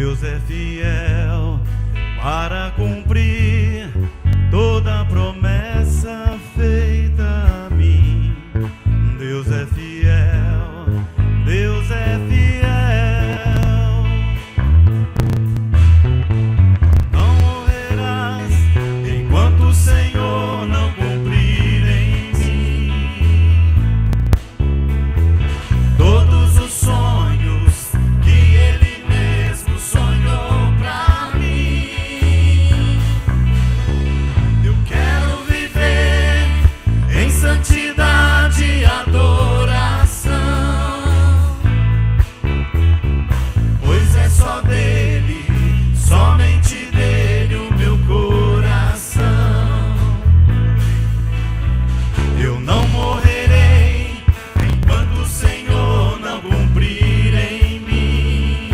Deus é fiel para cumprir toda a promessa feita a mim. Deus é fiel, Deus é fiel. Não morrerás enquanto o Senhor não cumprir em mim todos os sonhos que Ele mesmo sonhou pra mim. Eu quero viver em santidade e adoração, pois é só dele, somente dele o meu coração. Eu não morrerei enquanto o Senhor não cumprir em mim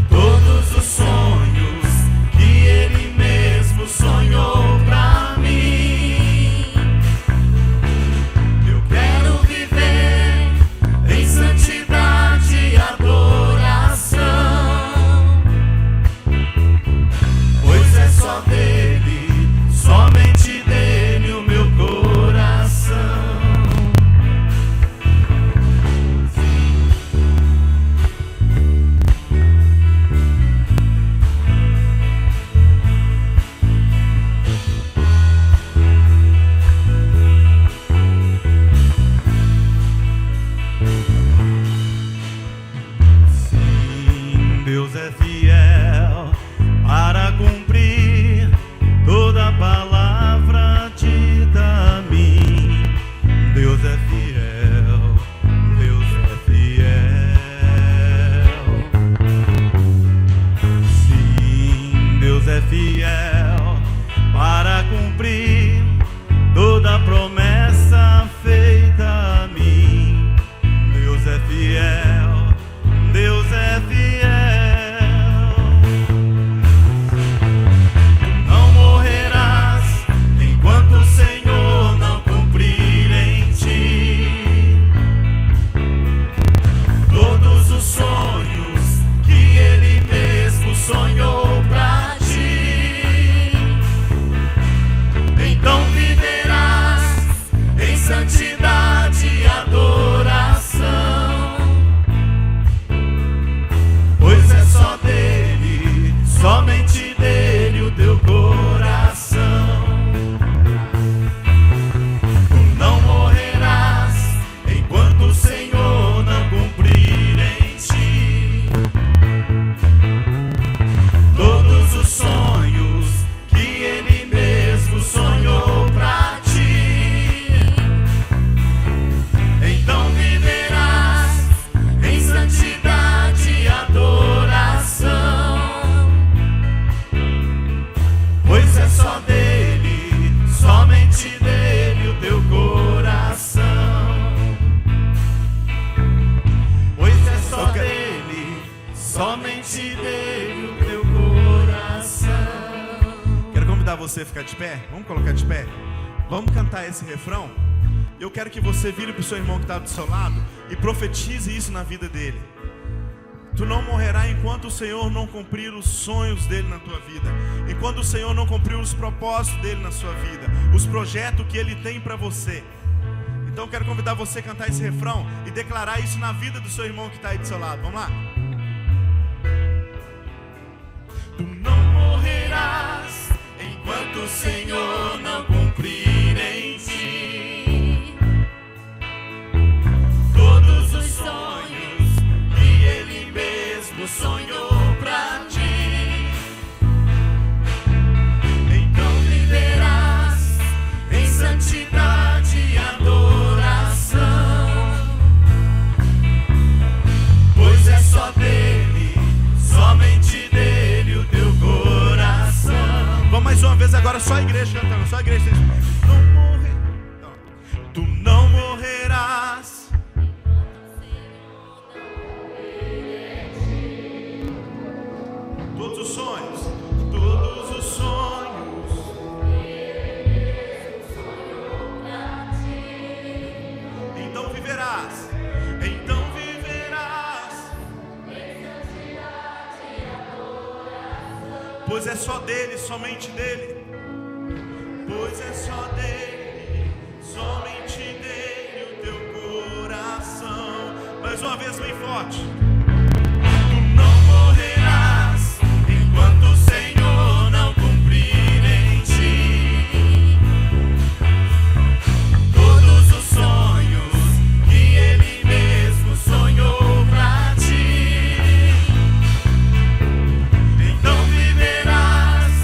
todos os sonhos que Ele mesmo sonhou pra mim. Eu quero viver em santidade e adoração, pois é só dele, somente dele o meu coração. Sim, Deus é fiel para cumprir toda a palavra dita a mim. Deus é fiel, Deus é fiel. Sim, Deus é fiel para cumprir toda a promessa feita a mim. Deus é fiel, Deus é fiel. Não morrerás enquanto o Senhor não cumprir em ti todos os sonhos que Ele mesmo sonhou pra ti. Então viverás em santidade e adoração, pois é só dele, somente dele o teu coração. Tu não morrerás enquanto o Senhor não cumprir em ti todos os sonhos que Ele mesmo sonhou pra ti. Então viverás em santidade e adoração, pois é só dele, somente dele o teu coração. Pois é só dele, somente dele o teu coração. Quero convidar você a ficar de pé. Vamos colocar de pé? Vamos cantar esse refrão? Eu quero que você vire para o seu irmão que está do seu lado e profetize isso na vida dele. Tu não morrerá enquanto o Senhor não cumprir os sonhos dele na tua vida, enquanto o Senhor não cumprir os propósitos dele na sua vida, os projetos que ele tem para você. Então eu quero convidar você a cantar esse refrão e declarar isso na vida do seu irmão que está aí do seu lado. Vamos lá? Tu não morrerás enquanto o Senhor não cumprir em ti todos os sonhos que Ele mesmo sonhou pra ti. Então viverás em santidade e adoração, pois é só dele, somente dele o teu coração. Vamos mais uma vez agora, só a igreja cantando, só a igreja. pois é só dele, somente dele. Pois é só dele, somente dele o teu coração. Mais uma vez, bem forte. Tu não morrerás enquanto o Senhor não cumprir em ti todos os sonhos que Ele mesmo sonhou pra ti. Então viverás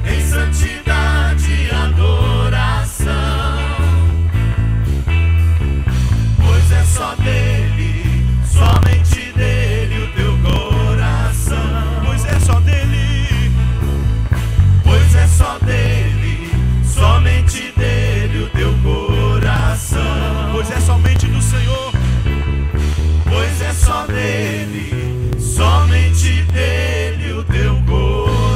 em santidade e adoração, pois é só dele, somente dele o teu coração. Pois é só dele, pois é só dele, somente dele o teu coração. Pois é somente do Senhor, pois é só dele, somente dele o teu coração.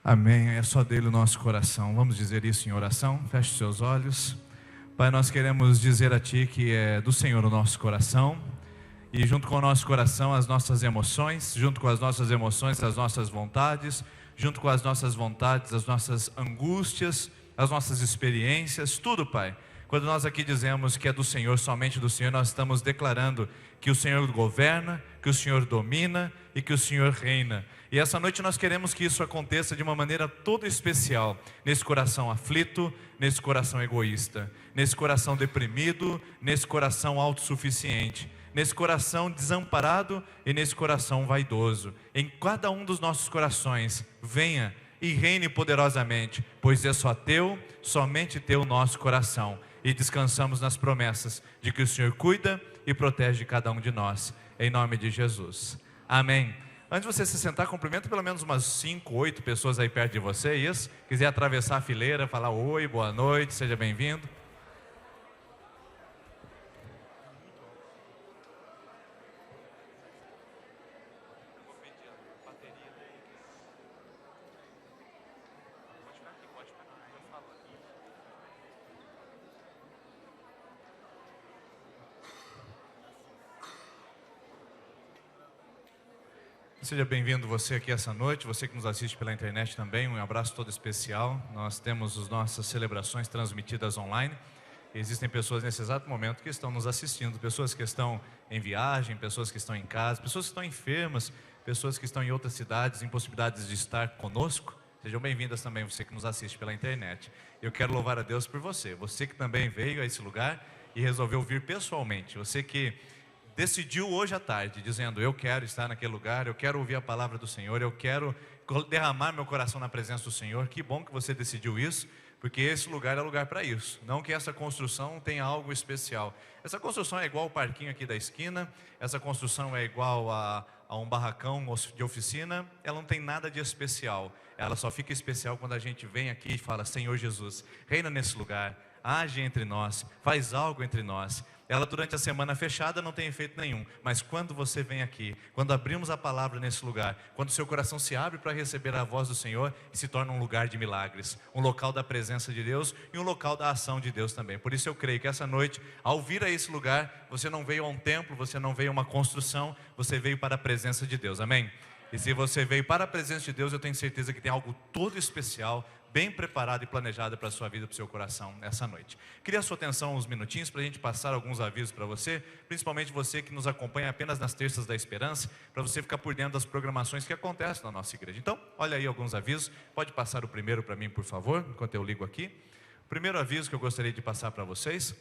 Amém, é só dele o nosso coração. Vamos dizer isso em oração. Feche os seus olhos. Pai, nós queremos dizer a Ti que é do Senhor o nosso coração, e junto com o nosso coração as nossas emoções, junto com as nossas emoções as nossas vontades, junto com as nossas vontades as nossas angústias, as nossas experiências, tudo, Pai. Quando nós aqui dizemos que é do Senhor, somente do Senhor, nós estamos declarando que o Senhor governa, que o Senhor domina e que o Senhor reina. E essa noite nós queremos que isso aconteça de uma maneira toda especial, nesse coração aflito, nesse coração egoísta, nesse coração deprimido, nesse coração autossuficiente, nesse coração desamparado e nesse coração vaidoso. Em cada um dos nossos corações, venha e reine poderosamente, pois é só teu, somente teu o nosso coração. E descansamos nas promessas de que o Senhor cuida e protege cada um de nós, em nome de Jesus. Amém. Antes de você se sentar, cumprimenta pelo menos umas 5, 8 pessoas aí perto de você, isso? Quiser atravessar a fileira, falar oi, boa noite, seja bem-vindo. Seja bem-vindo você aqui essa noite, você que nos assiste pela internet também, um abraço todo especial. Nós temos as nossas celebrações transmitidas online. Existem pessoas nesse exato momento que estão nos assistindo, pessoas que estão em viagem, pessoas que estão em casa, pessoas que estão enfermas, pessoas que estão em outras cidades, impossibilidades de estar conosco. Sejam bem-vindas também, você que nos assiste pela internet. Eu quero louvar a Deus por você, você que também veio a esse lugar e resolveu vir pessoalmente, você que decidiu hoje à tarde, dizendo, eu quero estar naquele lugar, eu quero ouvir a palavra do Senhor, eu quero derramar meu coração na presença do Senhor. Que bom que você decidiu isso, porque esse lugar é lugar para isso. Não que essa construção tenha algo especial. Essa construção é igual ao parquinho aqui da esquina, essa construção é igual a um barracão de oficina, ela não tem nada de especial. Ela só fica especial quando a gente vem aqui e fala, Senhor Jesus, reina nesse lugar, age entre nós, faz algo entre nós. Ela durante a semana fechada não tem efeito nenhum, mas quando você vem aqui, quando abrimos a palavra nesse lugar, quando o seu coração se abre para receber a voz do Senhor, se torna um lugar de milagres, um local da presença de Deus e um local da ação de Deus também. Por isso eu creio que essa noite, ao vir a esse lugar, você não veio a um templo, você não veio a uma construção, você veio para a presença de Deus, amém? E se você veio para a presença de Deus, eu tenho certeza que tem algo todo especial, bem preparado e planejado para a sua vida, para o seu coração nessa noite. Queria a sua atenção uns minutinhos para a gente passar alguns avisos para você, principalmente você que nos acompanha apenas nas terças da esperança, para você ficar por dentro das programações que acontecem na nossa igreja. Então, olha aí alguns avisos, pode passar o primeiro para mim, por favor, enquanto eu ligo aqui. O primeiro aviso que eu gostaria de passar para vocês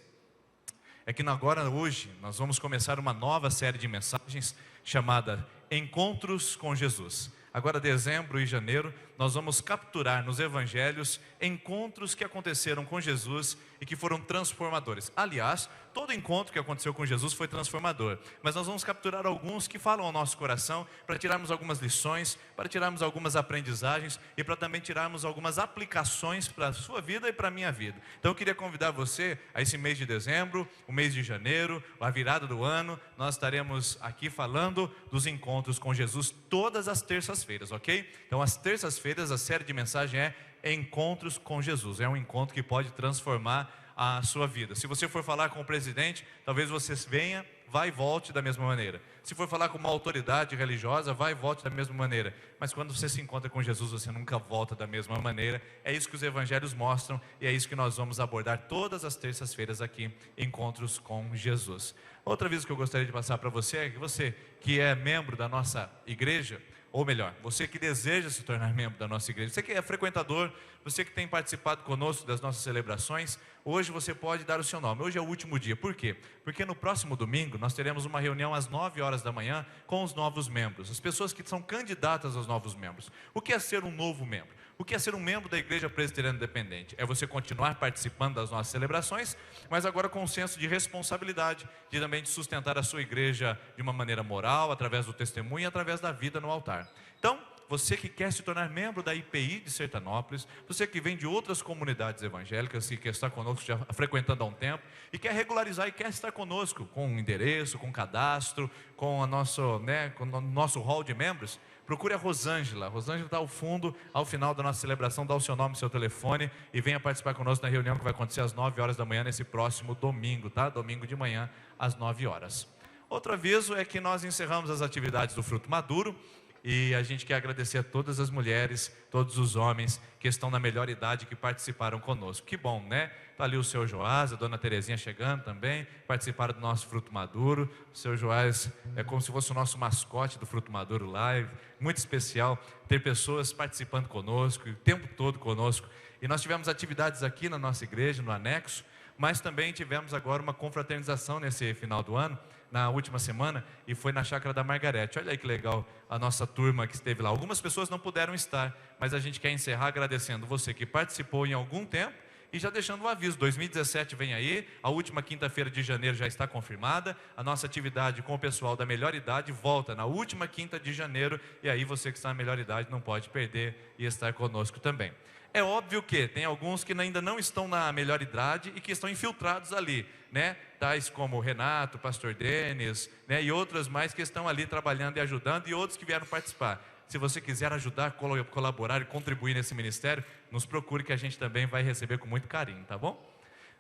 é que agora, hoje, nós vamos começar uma nova série de mensagens chamada Encontros com Jesus. Agora, dezembro e janeiro, nós vamos capturar nos evangelhos encontros que aconteceram com Jesus e que foram transformadores. Aliás, todo encontro que aconteceu com Jesus foi transformador, mas nós vamos capturar alguns que falam ao nosso coração para tirarmos algumas lições, para tirarmos algumas aprendizagens e para também tirarmos algumas aplicações para a sua vida e para a minha vida. Então eu queria convidar você a esse mês de dezembro, o mês de janeiro, a virada do ano, nós estaremos aqui falando dos encontros com Jesus todas as terças-feiras, ok? Então às terças-feiras a série de mensagem é Encontros com Jesus. É um encontro que pode transformar a sua vida. Se você for falar com o presidente, talvez você venha, vá e volte da mesma maneira. Se for falar com uma autoridade religiosa, vá e volte da mesma maneira. Mas quando você se encontra com Jesus, você nunca volta da mesma maneira. É isso que os evangelhos mostram e é isso que nós vamos abordar todas as terças-feiras aqui, Encontros com Jesus. Outra vez que eu gostaria de passar para você é que você que é membro da nossa igreja, ou melhor, você que deseja se tornar membro da nossa igreja, você que é frequentador, você que tem participado conosco das nossas celebrações, hoje você pode dar o seu nome. Hoje é o último dia. Por quê? Porque no próximo domingo nós teremos uma reunião às 9 horas da manhã com os novos membros, as pessoas que são candidatas aos novos membros. O que é ser um novo membro? O que é ser um membro da Igreja Presbiteriana Independente? É você continuar participando das nossas celebrações, mas agora com um senso de responsabilidade, de também de sustentar a sua igreja de uma maneira moral, através do testemunho e através da vida no altar. Então, você que quer se tornar membro da IPI de Sertanópolis, você que vem de outras comunidades evangélicas e que está conosco já frequentando há um tempo e quer regularizar e quer estar conosco com um endereço, com um cadastro, com o nosso hall de membros, procure a Rosângela. A Rosângela está ao fundo, ao final da nossa celebração, dá o seu nome e seu telefone e venha participar conosco na reunião que vai acontecer às 9 horas da manhã nesse próximo domingo, tá? Domingo de manhã às 9 horas. Outro aviso é que nós encerramos as atividades do Fruto Maduro e a gente quer agradecer a todas as mulheres, todos os homens que estão na melhor idade que participaram conosco. Que bom, né? Está ali o seu Joás, a dona Terezinha chegando também, participaram do nosso Fruto Maduro. O seu Joás é como se fosse o nosso mascote do Fruto Maduro Live, muito especial ter pessoas participando conosco, o tempo todo conosco. E nós tivemos atividades aqui na nossa igreja, no anexo, mas também tivemos agora uma confraternização nesse final do ano, na última semana, e foi na Chácara da Margarete. Olha aí que legal a nossa turma que esteve lá. Algumas pessoas não puderam estar, mas a gente quer encerrar agradecendo você que participou em algum tempo e já deixando um aviso, 2017 vem aí, a última quinta-feira de janeiro já está confirmada, a nossa atividade com o pessoal da melhor idade volta na última quinta de janeiro, e aí você que está na melhor idade não pode perder e estar conosco também. É óbvio que tem alguns que ainda não estão na melhor idade e que estão infiltrados ali, né? Tais como o Renato, o pastor Denis, né? E outras mais que estão ali trabalhando e ajudando, e outros que vieram participar. Se você quiser ajudar, colaborar e contribuir nesse ministério, nos procure que a gente também vai receber com muito carinho, tá bom?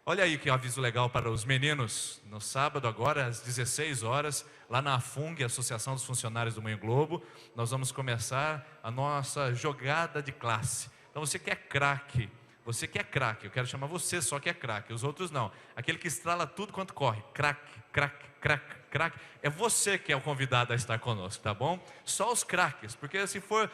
Olha aí que aviso legal para os meninos. No sábado agora, às 16 horas, lá na AFUNG, Associação dos Funcionários do Manhã Globo, nós vamos começar a nossa jogada de classe. Então você que é craque, eu quero chamar você só que é craque, os outros não. Aquele que estrala tudo quanto corre, craque, é você que é o convidado a estar conosco, tá bom? Só os craques, porque se for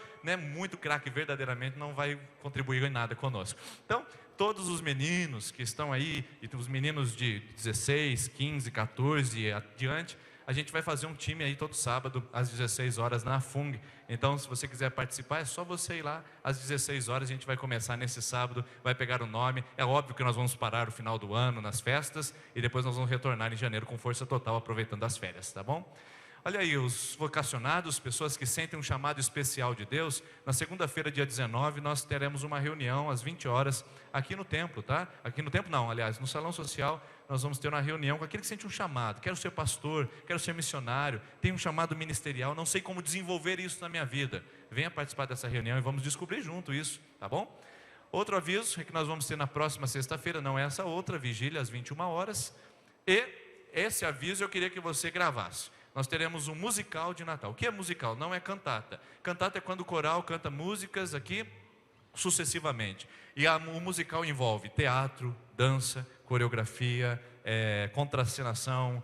muito craque verdadeiramente, não vai contribuir em nada conosco. Então, todos os meninos que estão aí, e os meninos de 16, 15, 14 e adiante, a gente vai fazer um time aí todo sábado, às 16 horas, na FUNG. Então, se você quiser participar, é só você ir lá, às 16 horas, a gente vai começar nesse sábado, vai pegar o nome. É óbvio que nós vamos parar o final do ano, nas festas, e depois nós vamos retornar em janeiro com força total, aproveitando as férias, tá bom? Olha aí, os vocacionados, pessoas que sentem um chamado especial de Deus, na segunda-feira, dia 19, nós teremos uma reunião às 20 horas aqui no templo, tá? Aqui no templo não, aliás, no salão social, nós vamos ter uma reunião com aquele que sente um chamado. Quero ser pastor, quero ser missionário, tenho um chamado ministerial, não sei como desenvolver isso na minha vida. Venha participar dessa reunião e vamos descobrir junto isso, tá bom? Outro aviso é que nós vamos ter na próxima sexta-feira, não é essa outra, vigília às 21 horas. E esse aviso eu queria que você gravasse. Nós teremos um musical de Natal. O que é musical? Não é cantata. Cantata é quando o coral canta músicas aqui sucessivamente. E o musical envolve teatro, dança, coreografia, contracenação,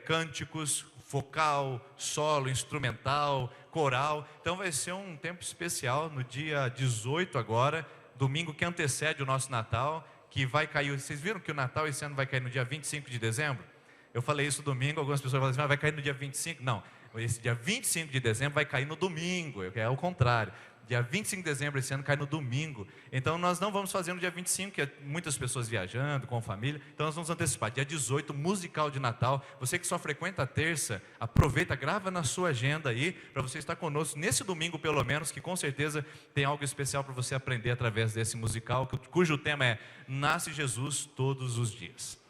cânticos, vocal, solo, instrumental, coral. Então vai ser um tempo especial no dia 18 agora, domingo que antecede o nosso Natal, que vai cair. Vocês viram que o Natal esse ano vai cair no dia 25 de dezembro? Eu falei isso domingo, algumas pessoas falam assim, vai cair no dia 25. Não, esse dia 25 de dezembro vai cair no domingo, é o contrário. Dia 25 de dezembro esse ano cai no domingo. Então nós não vamos fazer no dia 25, que é muitas pessoas viajando com a família. Então nós vamos antecipar. Dia 18, musical de Natal. Você que só frequenta a terça, aproveita, grava na sua agenda aí, para você estar conosco nesse domingo pelo menos, que com certeza tem algo especial para você aprender através desse musical, cujo tema é Nasce Jesus Todos os Dias.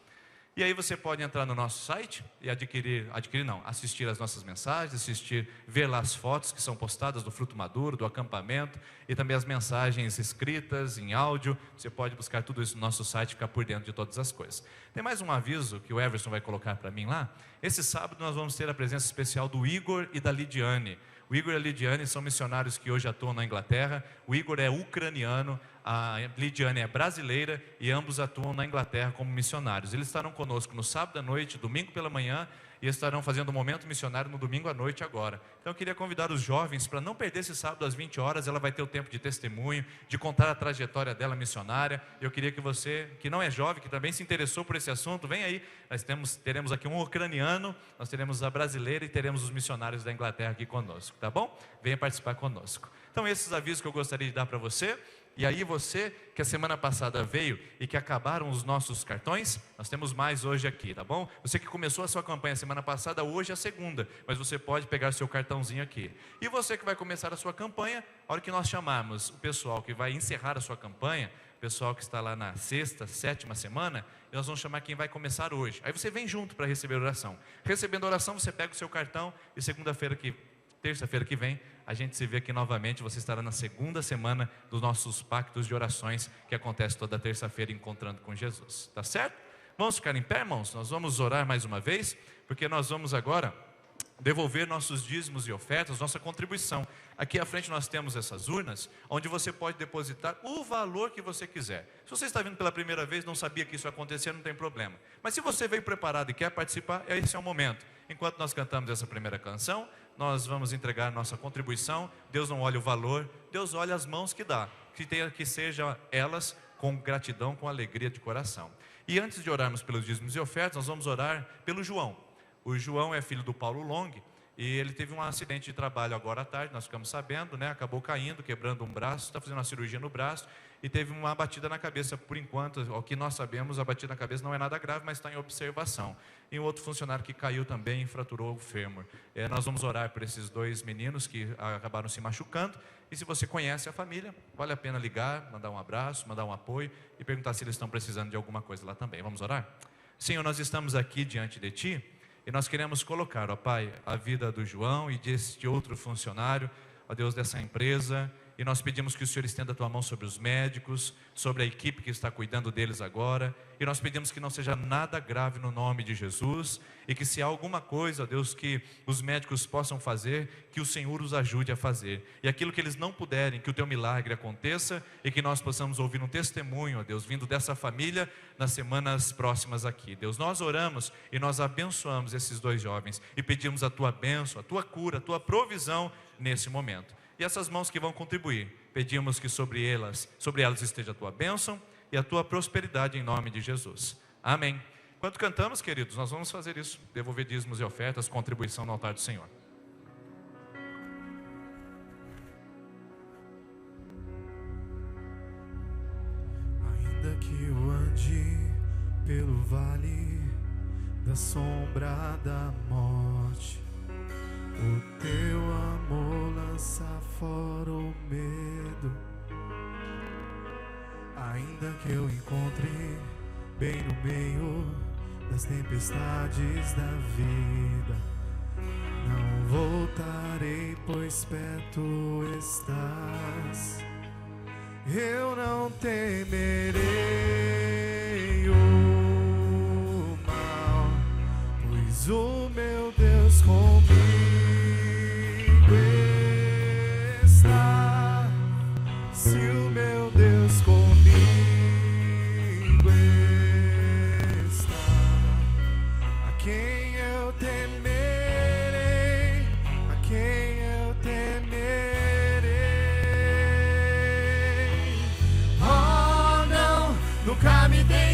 E aí você pode entrar no nosso site e assistir as nossas mensagens, ver lá as fotos que são postadas do fruto maduro, do acampamento, e também as mensagens escritas em áudio. Você pode buscar tudo isso no nosso site e ficar por dentro de todas as coisas. Tem mais um aviso que o Everson vai colocar para mim lá. Esse sábado nós vamos ter a presença especial do Igor e da Lidiane. O Igor e a Lidiane são missionários que hoje atuam na Inglaterra. O Igor é ucraniano, a Lidiane é brasileira e ambos atuam na Inglaterra como missionários. Eles estarão conosco no sábado à noite, domingo pela manhã, e estarão fazendo um momento missionário no domingo à noite agora. Então eu queria convidar os jovens para não perder esse sábado às 20 horas, ela vai ter o tempo de testemunho, de contar a trajetória dela missionária. Eu queria que você, que não é jovem, que também se interessou por esse assunto, vem aí. Nós teremos aqui um ucraniano, nós teremos a brasileira e teremos os missionários da Inglaterra aqui conosco, tá bom? Venha participar conosco. Então esses avisos que eu gostaria de dar para você. E aí você, que a semana passada veio e que acabaram os nossos cartões, nós temos mais hoje aqui, tá bom? Você que começou a sua campanha semana passada, hoje é a segunda, mas você pode pegar seu cartãozinho aqui. E você que vai começar a sua campanha, a hora que nós chamarmos o pessoal que vai encerrar a sua campanha, o pessoal que está lá na sexta, sétima semana, nós vamos chamar quem vai começar hoje. Aí você vem junto para receber oração. Recebendo oração, você pega o seu cartão e terça-feira que vem, a gente se vê aqui novamente. Você estará na segunda semana dos nossos pactos de orações, que acontece toda terça-feira, encontrando com Jesus, tá certo? Vamos ficar em pé, irmãos? Nós vamos orar mais uma vez, porque nós vamos agora devolver nossos dízimos e ofertas, nossa contribuição. Aqui à frente nós temos essas urnas, onde você pode depositar o valor que você quiser. Se você está vindo pela primeira vez, não sabia que isso ia acontecer, não tem problema. Mas se você veio preparado e quer participar, esse é o momento. Enquanto nós cantamos essa primeira canção, nós vamos entregar nossa contribuição. Deus não olha o valor, Deus olha as mãos que dá, que sejam elas com gratidão, com alegria de coração. E antes de orarmos pelos dízimos e ofertas, nós vamos orar pelo João. O João é filho do Paulo Long, e ele teve um acidente de trabalho agora à tarde, nós ficamos sabendo, né? Acabou caindo, quebrando um braço, está fazendo uma cirurgia no braço, e teve uma batida na cabeça. Por enquanto, ao que nós sabemos, a batida na cabeça não é nada grave, mas está em observação. E um outro funcionário que caiu também e fraturou o fêmur. Nós vamos orar por esses dois meninos que acabaram se machucando. E se você conhece a família, vale a pena ligar, mandar um abraço, mandar um apoio e perguntar se eles estão precisando de alguma coisa lá também. Vamos orar? Senhor, nós estamos aqui diante de Ti e nós queremos colocar, ó Pai, a vida do João e deste outro funcionário, ó Deus, dessa empresa. E nós pedimos que o Senhor estenda a Tua mão sobre os médicos, sobre a equipe que está cuidando deles agora. E nós pedimos que não seja nada grave no nome de Jesus. E que se há alguma coisa, ó Deus, que os médicos possam fazer, que o Senhor os ajude a fazer. E aquilo que eles não puderem, que o Teu milagre aconteça. E que nós possamos ouvir um testemunho, ó Deus, vindo dessa família nas semanas próximas aqui. Deus, nós oramos e nós abençoamos esses dois jovens. E pedimos a Tua bênção, a Tua cura, a Tua provisão nesse momento. E essas mãos que vão contribuir, pedimos que sobre elas esteja a Tua bênção e a Tua prosperidade em nome de Jesus. Amém. Enquanto cantamos, queridos, nós vamos fazer isso, devolver dízimos e ofertas, contribuição no altar do Senhor. Ainda que eu ande pelo vale da sombra da morte, o Teu amor lança fora o medo. Ainda que eu encontre bem no meio das tempestades da vida, não voltarei, pois perto estás. Eu não temerei o mal, pois o meu Deus comigo está. Se o meu Deus comigo está, a quem eu temerei, a quem eu temerei. Oh, não, nunca me deixe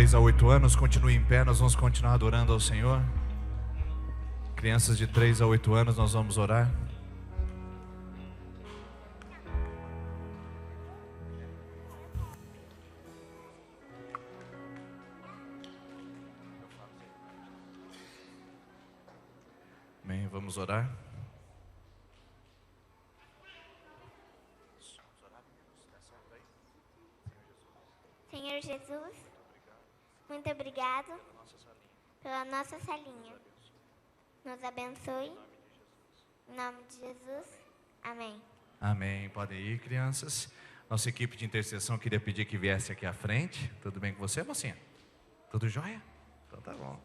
3 a 8 anos, continue em pé, nós vamos continuar adorando ao Senhor. Crianças de 3 a 8 anos, nós vamos orar. Amém, vamos orar. Senhor Jesus, muito obrigado pela nossa salinha. Nos abençoe. Em nome de Jesus. Amém. Amém. Podem ir, crianças. Nossa equipe de intercessão queria pedir que viesse aqui à frente. Tudo bem com você, mocinha? Tudo jóia? Então tá bom.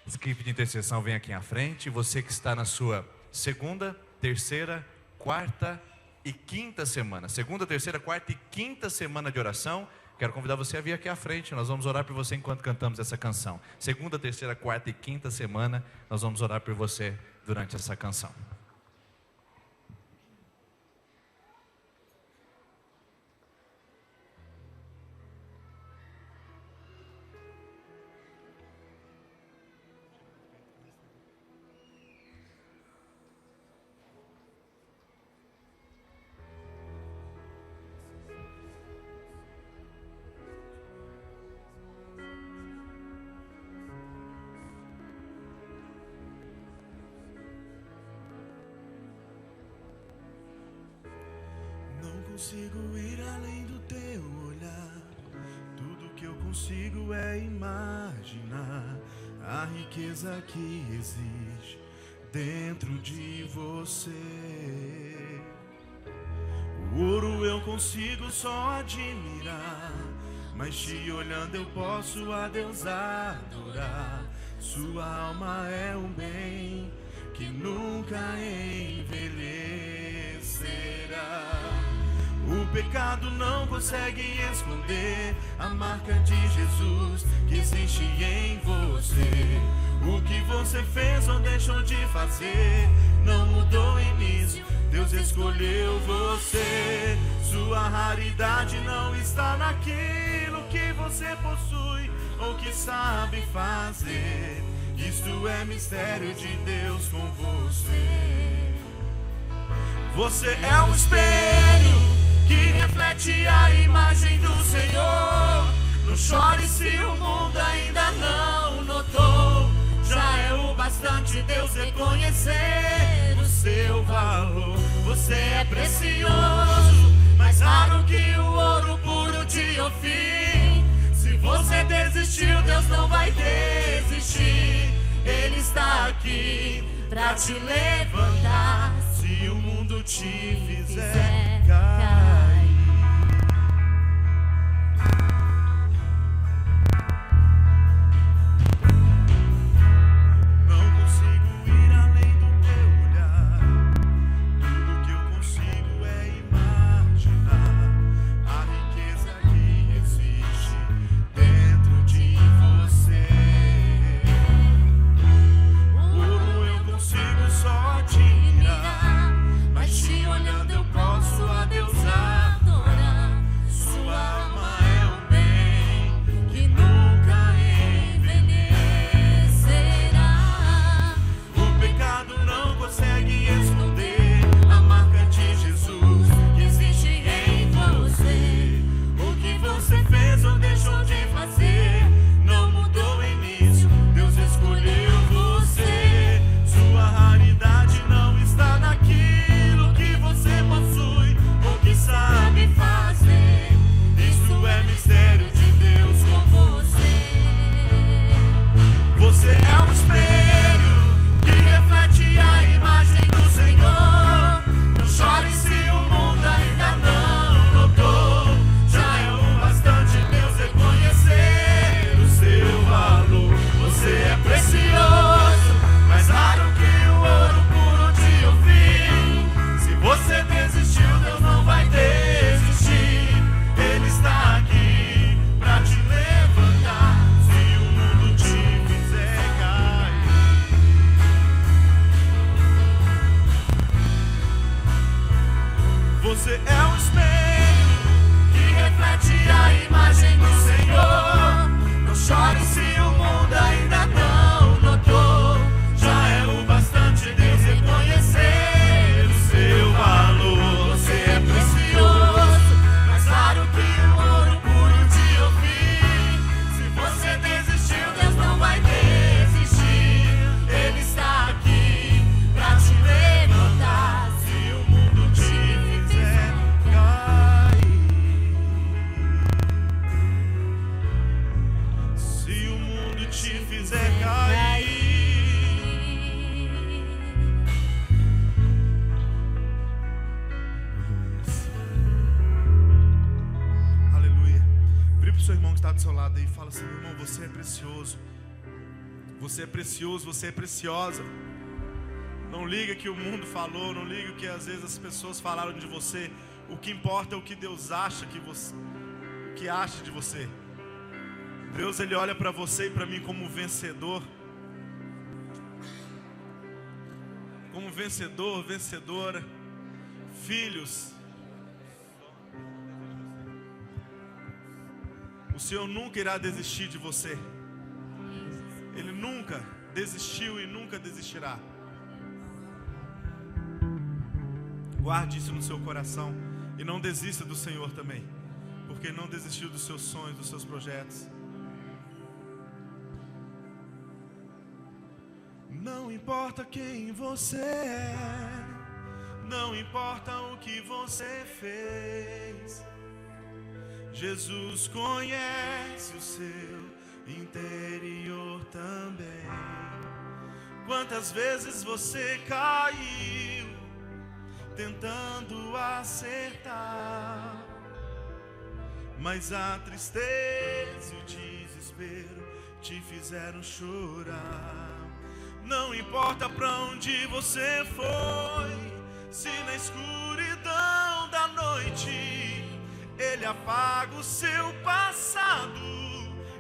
A equipe de intercessão vem aqui à frente. Você que está na sua segunda, terceira, quarta e quinta semana. Segunda, terceira, quarta e quinta semana de oração. Quero convidar você a vir aqui à frente. Nós vamos orar por você enquanto cantamos essa canção. Segunda, terceira, quarta e quinta semana. Nós vamos orar por você durante essa canção. Consigo ir além do teu olhar. Tudo que eu consigo é imaginar a riqueza que existe dentro de você. O ouro eu consigo só admirar, mas te olhando eu posso a Deus adorar. Sua alma é um bem que nunca envelhecerá. O pecado não consegue esconder a marca de Jesus que existe em você. O que você fez ou deixou de fazer não mudou o início, Deus escolheu você. Sua raridade não está naquilo que você possui ou que sabe fazer. Isto é mistério de Deus com você. Você é um espelho que reflete a imagem do Senhor. Não chore se o mundo ainda não notou. Já é o bastante Deus reconhecer o seu valor. Você é precioso, mais raro que o ouro puro de Ofim. Se você desistiu, Deus não vai desistir. Ele está aqui pra te levantar se o mundo te fizer cair. Te olhando eu posso a Deus do seu lado aí e fala assim: meu irmão, você é precioso. Você é precioso, você é preciosa. Não liga que o mundo falou, não liga que às vezes as pessoas falaram de você. O que importa é o que Deus acha o que acha de você. Deus, Ele olha para você e para mim como vencedor. Como vencedor, vencedora. Filhos. O Senhor nunca irá desistir de você. Ele nunca desistiu e nunca desistirá. Guarde isso no seu coração. E não desista do Senhor também. Porque Ele não desistiu dos seus sonhos, dos seus projetos. Não importa quem você é, não importa o que você fez, Jesus conhece o seu interior também. Quantas vezes você caiu tentando acertar, mas a tristeza e o desespero te fizeram chorar. Não importa pra onde você foi, se na escuridão da noite Ele apaga o seu passado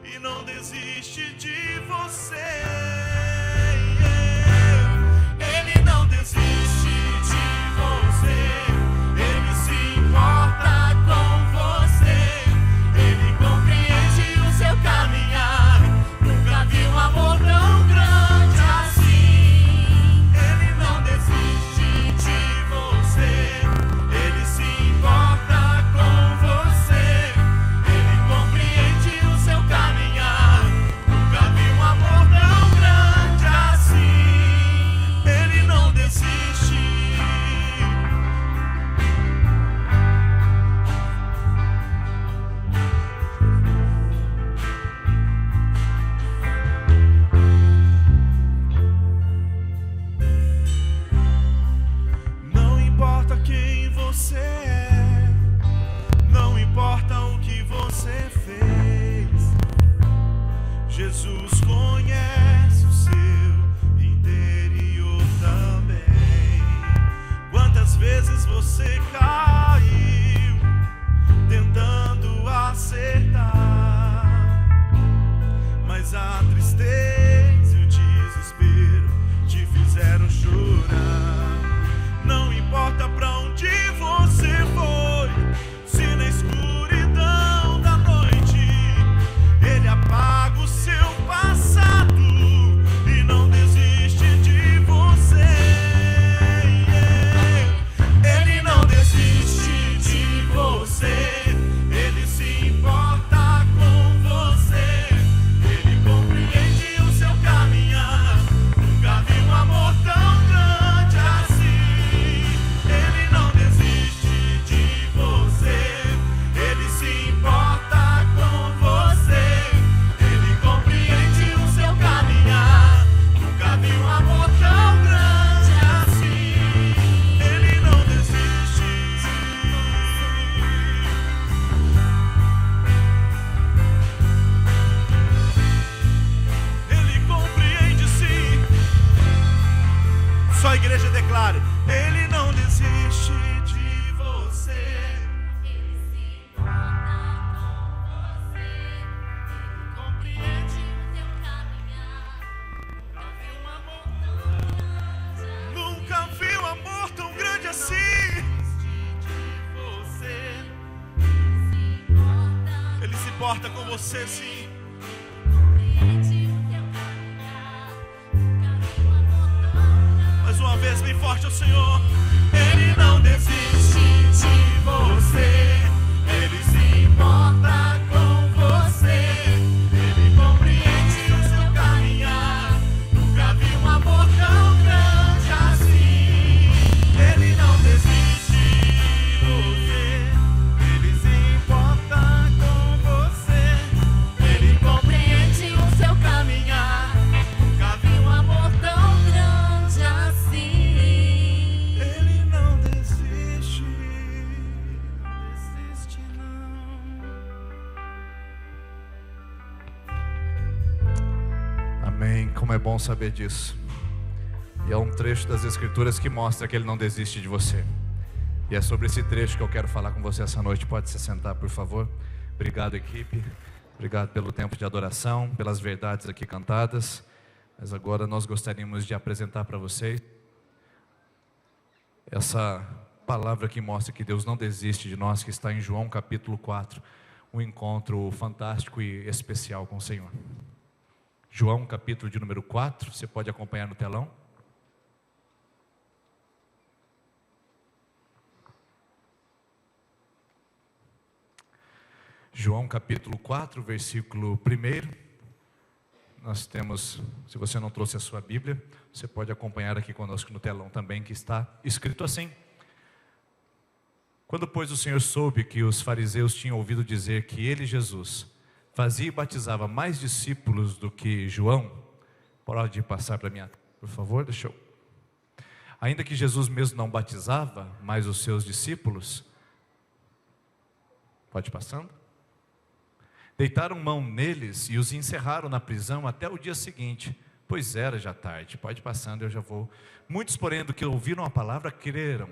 e não desiste de você. Ele não desiste de você, Ele se importa com você, Ele compreende o seu caminhar. Nunca vi um amor tão grande assim. Ele não desiste de você, Ele se importa com você, Ele compreende o seu caminhar. Nunca vi um amor tão grande assim. Ele não desiste. Não importa quem você é, não importa o que você fez, Jesus conhece o seu interior também. Quantas vezes você caiu tentando acertar, mas a tristeza e o desespero te fizeram chorar. Não importa pra onde você foi, se na escuridão da noite Ele apaga o seu passado e não desiste de você. Ele não desiste de você, Ele se importa com você, Ele compreende o seu caminhar. Nunca vi um amor tão grande assim. Ele não desiste de você, Ele se importa com você, Ele compreende o seu caminhar. Nunca vi um amor tão grande assim. Ele não desiste. Ele compreende, sim. Só a igreja declare: Ele não desiste de você. Ele se importa com você, Ele compreende o teu caminhar. Nunca vi um amor tão grande assim. Ele se importa com você, sim. Mais uma vez, bem forte ao Senhor. Ele não desiste de você, Ele se importa com você, Ele compreende o seu caminhar. Nunca vi um amor tão grande assim. Ele não desiste de você, Ele se importa com você, Ele compreende o seu caminhar. Nunca vi um amor tão grande assim. Ele não desiste. bom saber disso. E é um trecho das Escrituras que mostra que Ele não desiste de você. E é sobre esse trecho que eu quero falar com você essa noite. Pode se sentar, por favor. Obrigado, equipe. Obrigado pelo tempo de adoração, pelas verdades aqui cantadas. Mas agora nós gostaríamos de apresentar para vocês essa palavra que mostra que Deus não desiste de nós, que está em João capítulo 4. Um encontro fantástico e especial com o Senhor. João capítulo de número 4, você pode acompanhar no telão. João capítulo 4, versículo 1. Nós temos, se você não trouxe a sua Bíblia, você pode acompanhar aqui conosco no telão também, que está escrito assim: Quando, pois, o Senhor soube que os fariseus tinham ouvido dizer que ele, Jesus, fazia e batizava mais discípulos do que João. Pode passar para mim, por favor, deixa eu. Ainda que Jesus mesmo não batizava, mas os seus discípulos, pode passando? Deitaram mão neles e os encerraram na prisão até o dia seguinte, pois era já tarde. Pode passando, eu já vou. Muitos, porém, do que ouviram a palavra, creram,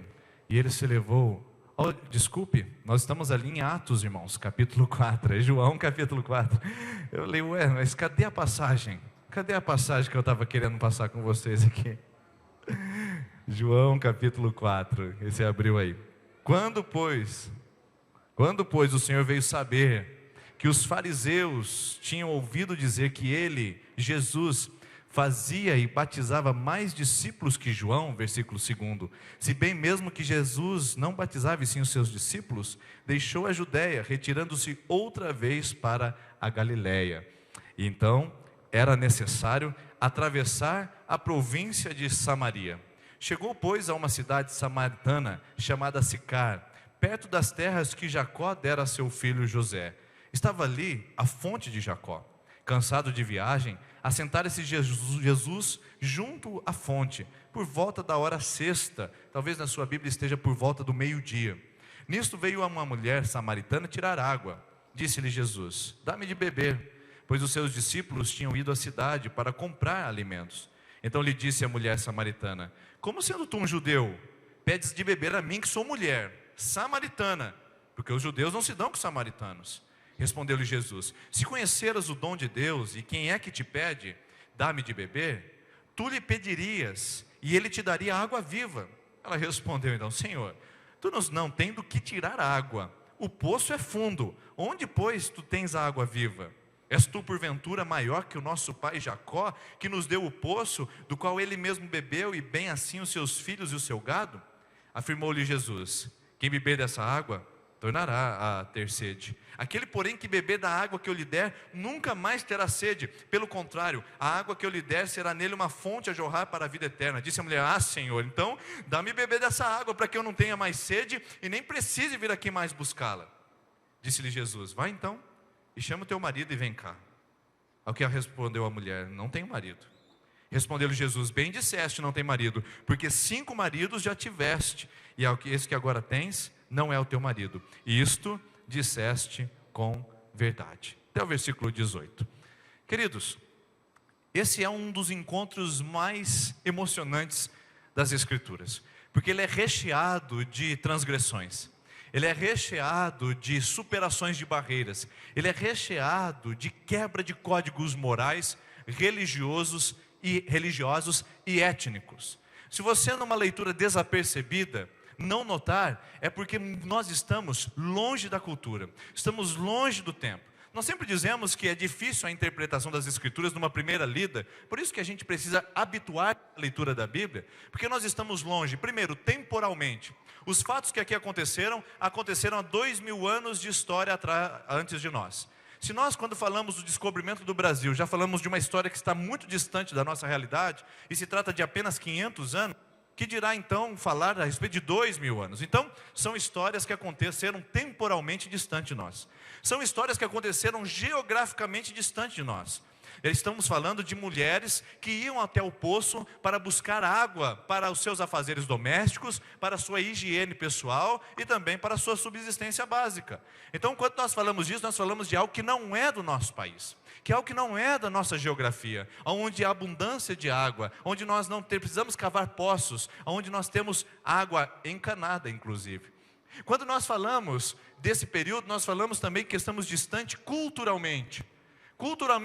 e ele se levou. Oh, desculpe, nós estamos ali em Atos, irmãos, capítulo 4, é João capítulo 4. Eu leio, mas cadê a passagem? Cadê a passagem que eu estava querendo passar com vocês aqui? João capítulo 4, esse abriu aí. Quando, pois, o Senhor veio saber que os fariseus tinham ouvido dizer que ele, Jesus, fazia e batizava mais discípulos que João, versículo 2, se bem mesmo que Jesus não batizava e sim os seus discípulos, deixou a Judéia, retirando-se outra vez para a Galiléia. E então era necessário atravessar a província de Samaria. Chegou, pois, a uma cidade samaritana chamada Sicar, perto das terras que Jacó dera a seu filho José. Estava ali a fonte de Jacó. Cansado de viagem, assentara-se Jesus junto à fonte, por volta da hora sexta, talvez na sua Bíblia esteja por volta do meio-dia. Nisto veio uma mulher samaritana tirar água. Disse-lhe Jesus: dá-me de beber, pois os seus discípulos tinham ido à cidade para comprar alimentos. Então lhe disse a mulher samaritana: como sendo tu um judeu, pedes de beber a mim que sou mulher samaritana? Porque os judeus não se dão com os samaritanos. Respondeu-lhe Jesus: se conheceras o dom de Deus e quem é que te pede, dá-me de beber, tu lhe pedirias e ele te daria água viva. Ela respondeu então: Senhor, tu não tens do que tirar água, o poço é fundo, onde pois tu tens a água viva? És tu porventura maior que o nosso pai Jacó, que nos deu o poço, do qual ele mesmo bebeu, e bem assim os seus filhos e o seu gado? Afirmou-lhe Jesus: quem beber dessa água tornará a ter sede. Aquele, porém, que beber da água que eu lhe der, nunca mais terá sede. Pelo contrário, a água que eu lhe der será nele uma fonte a jorrar para a vida eterna. Disse a mulher: ah, Senhor, então dá-me beber dessa água, para que eu não tenha mais sede e nem precise vir aqui mais buscá-la. Disse-lhe Jesus: vai então e chama o teu marido e vem cá. Ao que respondeu a mulher: não tenho marido. Respondeu-lhe Jesus: bem disseste, não tem marido, porque 5 maridos já tiveste, e esse que agora tens não é o teu marido. E isto disseste com verdade. Até o versículo 18. Queridos, esse é um dos encontros mais emocionantes das Escrituras, porque ele é recheado de transgressões, ele é recheado de superações de barreiras, ele é recheado de quebra de códigos morais, religiosos e étnicos. Se você, numa leitura desapercebida, não notar, é porque nós estamos longe da cultura, estamos longe do tempo. Nós sempre dizemos que é difícil a interpretação das Escrituras numa primeira lida, por isso que a gente precisa habituar a leitura da Bíblia, porque nós estamos longe, primeiro, temporalmente. Os fatos que aqui aconteceram há 2000 anos de história antes de nós. Se nós, quando falamos do descobrimento do Brasil, já falamos de uma história que está muito distante da nossa realidade, e se trata de apenas 500 anos, que dirá então falar a respeito de 2000 anos? Então, são histórias que aconteceram temporalmente distante de nós. São histórias que aconteceram geograficamente distante de nós. Estamos falando de mulheres que iam até o poço para buscar água para os seus afazeres domésticos, para a sua higiene pessoal e também para a sua subsistência básica. Então, quando nós falamos disso, nós falamos de algo que não é do nosso país, que é algo que não é da nossa geografia, onde há abundância de água, onde nós não precisamos cavar poços, onde nós temos água encanada, inclusive. Quando nós falamos desse período, nós falamos também que estamos distantes culturalmente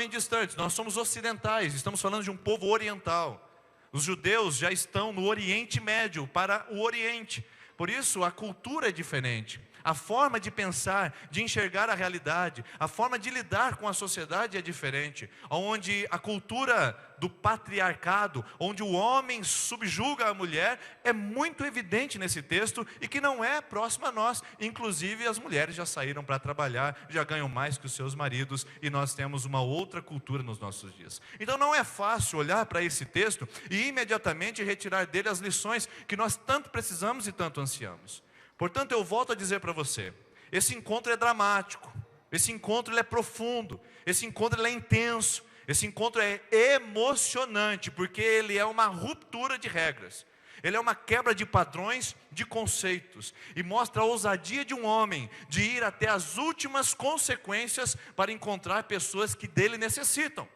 distantes, nós somos ocidentais, estamos falando de um povo oriental. Os judeus já estão no Oriente Médio para o Oriente, por isso a cultura é diferente. A forma de pensar, de enxergar a realidade, a forma de lidar com a sociedade é diferente. Onde a cultura do patriarcado, onde o homem subjuga a mulher, é muito evidente nesse texto e que não é próximo a nós. Inclusive as mulheres já saíram para trabalhar, já ganham mais que os seus maridos e nós temos uma outra cultura nos nossos dias. Então não é fácil olhar para esse texto e imediatamente retirar dele as lições que nós tanto precisamos e tanto ansiamos. Portanto, eu volto a dizer para você, esse encontro é dramático, esse encontro ele é profundo, esse encontro ele é intenso, esse encontro é emocionante, porque ele é uma ruptura de regras, ele é uma quebra de padrões, de conceitos, e mostra a ousadia de um homem, de ir até as últimas consequências para encontrar pessoas que dele necessitam.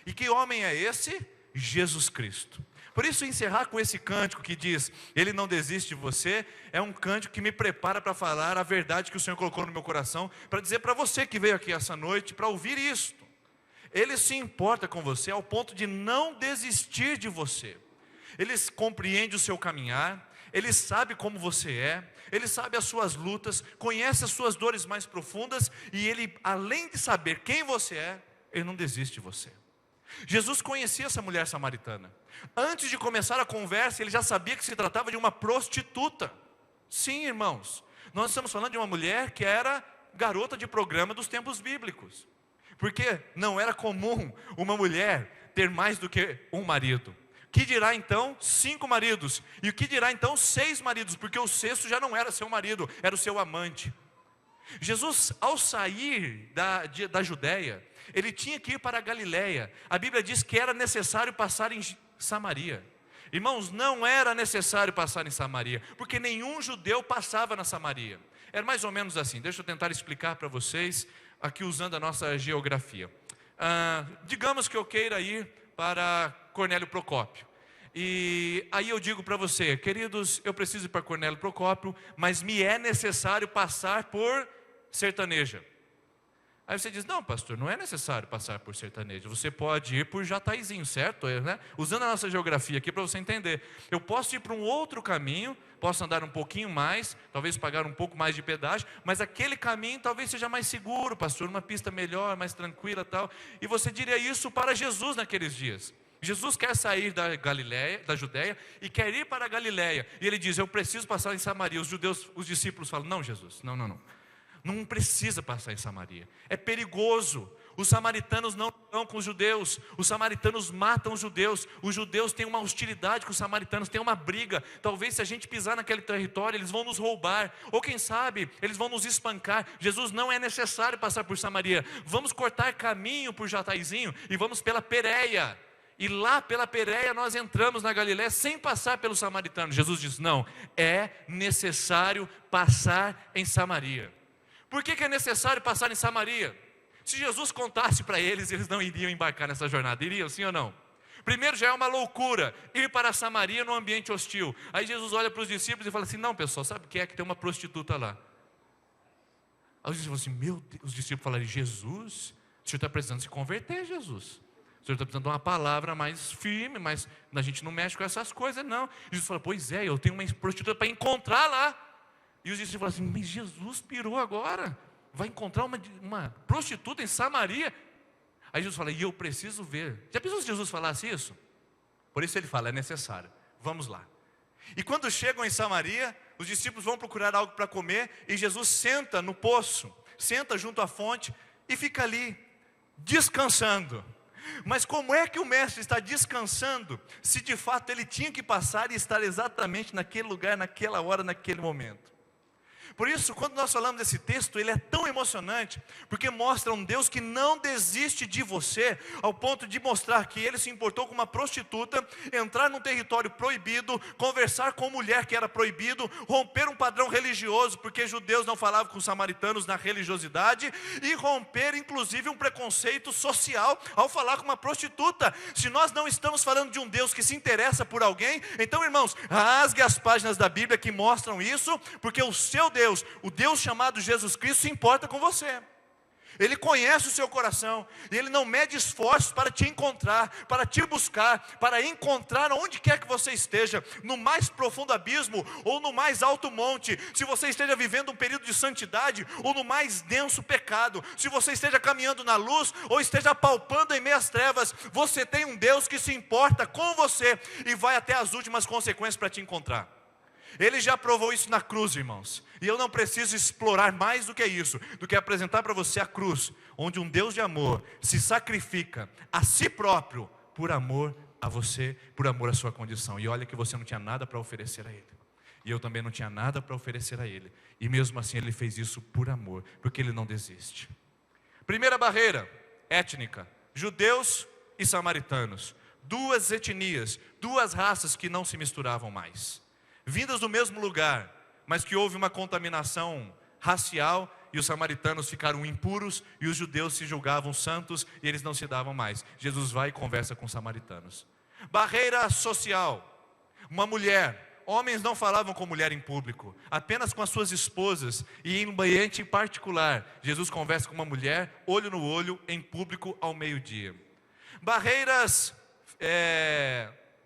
E que homem é esse? Jesus Cristo. Por isso, encerrar com esse cântico que diz, Ele não desiste de você, é um cântico que me prepara para falar a verdade que o Senhor colocou no meu coração, para dizer para você que veio aqui essa noite, para ouvir isto. Ele se importa com você ao ponto de não desistir de você. Ele compreende o seu caminhar, Ele sabe como você é, Ele sabe as suas lutas, conhece as suas dores mais profundas, e Ele, além de saber quem você é, Ele não desiste de você. Jesus conhecia essa mulher samaritana. Antes de começar a conversa, ele já sabia que se tratava de uma prostituta. Sim, irmãos, nós estamos falando de uma mulher que era garota de programa dos tempos bíblicos. Porque não era comum uma mulher ter mais do que um marido. Que dirá então 5 maridos? E o que dirá então 6 maridos? Porque o sexto já não era seu marido, era o seu amante. Jesus, ao sair da Judéia, ele tinha que ir para a Galileia. A Bíblia diz que era necessário passar em Samaria. Irmãos, não era necessário passar em Samaria, porque nenhum judeu passava na Samaria. Era mais ou menos assim, deixa eu tentar explicar para vocês, aqui usando a nossa geografia. Digamos que eu queira ir para Cornélio Procópio. E aí eu digo para você, queridos, eu preciso ir para Cornélio Procópio, mas me é necessário passar por Sertaneja. Aí você diz, não pastor, não é necessário passar por Sertaneja, você pode ir por Jataizinho, certo? Né? Usando a nossa geografia aqui para você entender, eu posso ir para um outro caminho, posso andar um pouquinho mais, talvez pagar um pouco mais de pedágio, mas aquele caminho talvez seja mais seguro, pastor, uma pista melhor, mais tranquila tal. E você diria isso para Jesus naqueles dias. Jesus quer sair da Galileia, da Judéia, e quer ir para a Galileia, e ele diz, eu preciso passar em Samaria. Os discípulos falam, não Jesus, não precisa passar em Samaria, é perigoso, os samaritanos não estão com os judeus, os samaritanos matam os judeus têm uma hostilidade com os samaritanos, tem uma briga, talvez se a gente pisar naquele território, eles vão nos roubar, ou quem sabe, eles vão nos espancar. Jesus, não é necessário passar por Samaria, vamos cortar caminho por Jataizinho, e vamos pela Pérea, e lá pela Pérea nós entramos na Galileia, sem passar pelos samaritanos. Jesus diz, não, é necessário passar em Samaria. Por que é necessário passar em Samaria? Se Jesus contasse para eles, eles não iriam embarcar nessa jornada, iriam sim ou não? Primeiro já é uma loucura, ir para Samaria num ambiente hostil. Aí Jesus olha para os discípulos e fala assim, não pessoal, sabe o que é? Que tem uma prostituta lá. Aí os discípulos falam assim, meu Deus, os discípulos falaram, Jesus, o senhor está precisando se converter, Jesus. O senhor está precisando de uma palavra mais firme, mas a gente não mexe com essas coisas, não. Jesus fala, pois é, eu tenho uma prostituta para encontrar lá. E os discípulos falam assim, mas Jesus pirou agora, vai encontrar uma prostituta em Samaria? Aí Jesus fala, e eu preciso ver. Já pensou se Jesus falasse isso? Por isso ele fala, é necessário, vamos lá. E quando chegam em Samaria, os discípulos vão procurar algo para comer, e Jesus senta no poço, senta junto à fonte, e fica ali, descansando. Mas como é que o mestre está descansando, se de fato ele tinha que passar e estar exatamente naquele lugar, naquela hora, naquele momento? Por isso, quando nós falamos desse texto, ele é tão emocionante, porque mostra um Deus que não desiste de você, ao ponto de mostrar que ele se importou com uma prostituta, entrar num território proibido, conversar com mulher que era proibido, romper um padrão religioso, porque judeus não falavam com os samaritanos na religiosidade, e romper inclusive um preconceito social ao falar com uma prostituta. Se nós não estamos falando de um Deus que se interessa por alguém, então, irmãos, rasgue as páginas da Bíblia que mostram isso, porque o seu Deus, o Deus chamado Jesus Cristo, se importa com você. Ele conhece o seu coração, e Ele não mede esforços para te encontrar, para te buscar, para encontrar onde quer que você esteja, no mais profundo abismo ou no mais alto monte, se você esteja vivendo um período de santidade ou no mais denso pecado, se você esteja caminhando na luz ou esteja palpando em meias trevas, você tem um Deus que se importa com você e vai até as últimas consequências para te encontrar. Ele já provou isso na cruz, irmãos, e eu não preciso explorar mais do que isso, do que apresentar para você a cruz, onde um Deus de amor se sacrifica a si próprio, por amor a você, por amor à sua condição. E olha que você não tinha nada para oferecer a Ele, e eu também não tinha nada para oferecer a Ele, e mesmo assim Ele fez isso por amor, porque Ele não desiste. Primeira barreira étnica, judeus e samaritanos, duas etnias, duas raças que não se misturavam mais, vindas do mesmo lugar, mas que houve uma contaminação racial, e os samaritanos ficaram impuros, e os judeus se julgavam santos, e eles não se davam mais. Jesus vai e conversa com os samaritanos. Barreira social, uma mulher, homens não falavam com mulher em público, apenas com as suas esposas, e em um ambiente particular. Jesus conversa com uma mulher, olho no olho, em público, ao meio-dia. Barreiras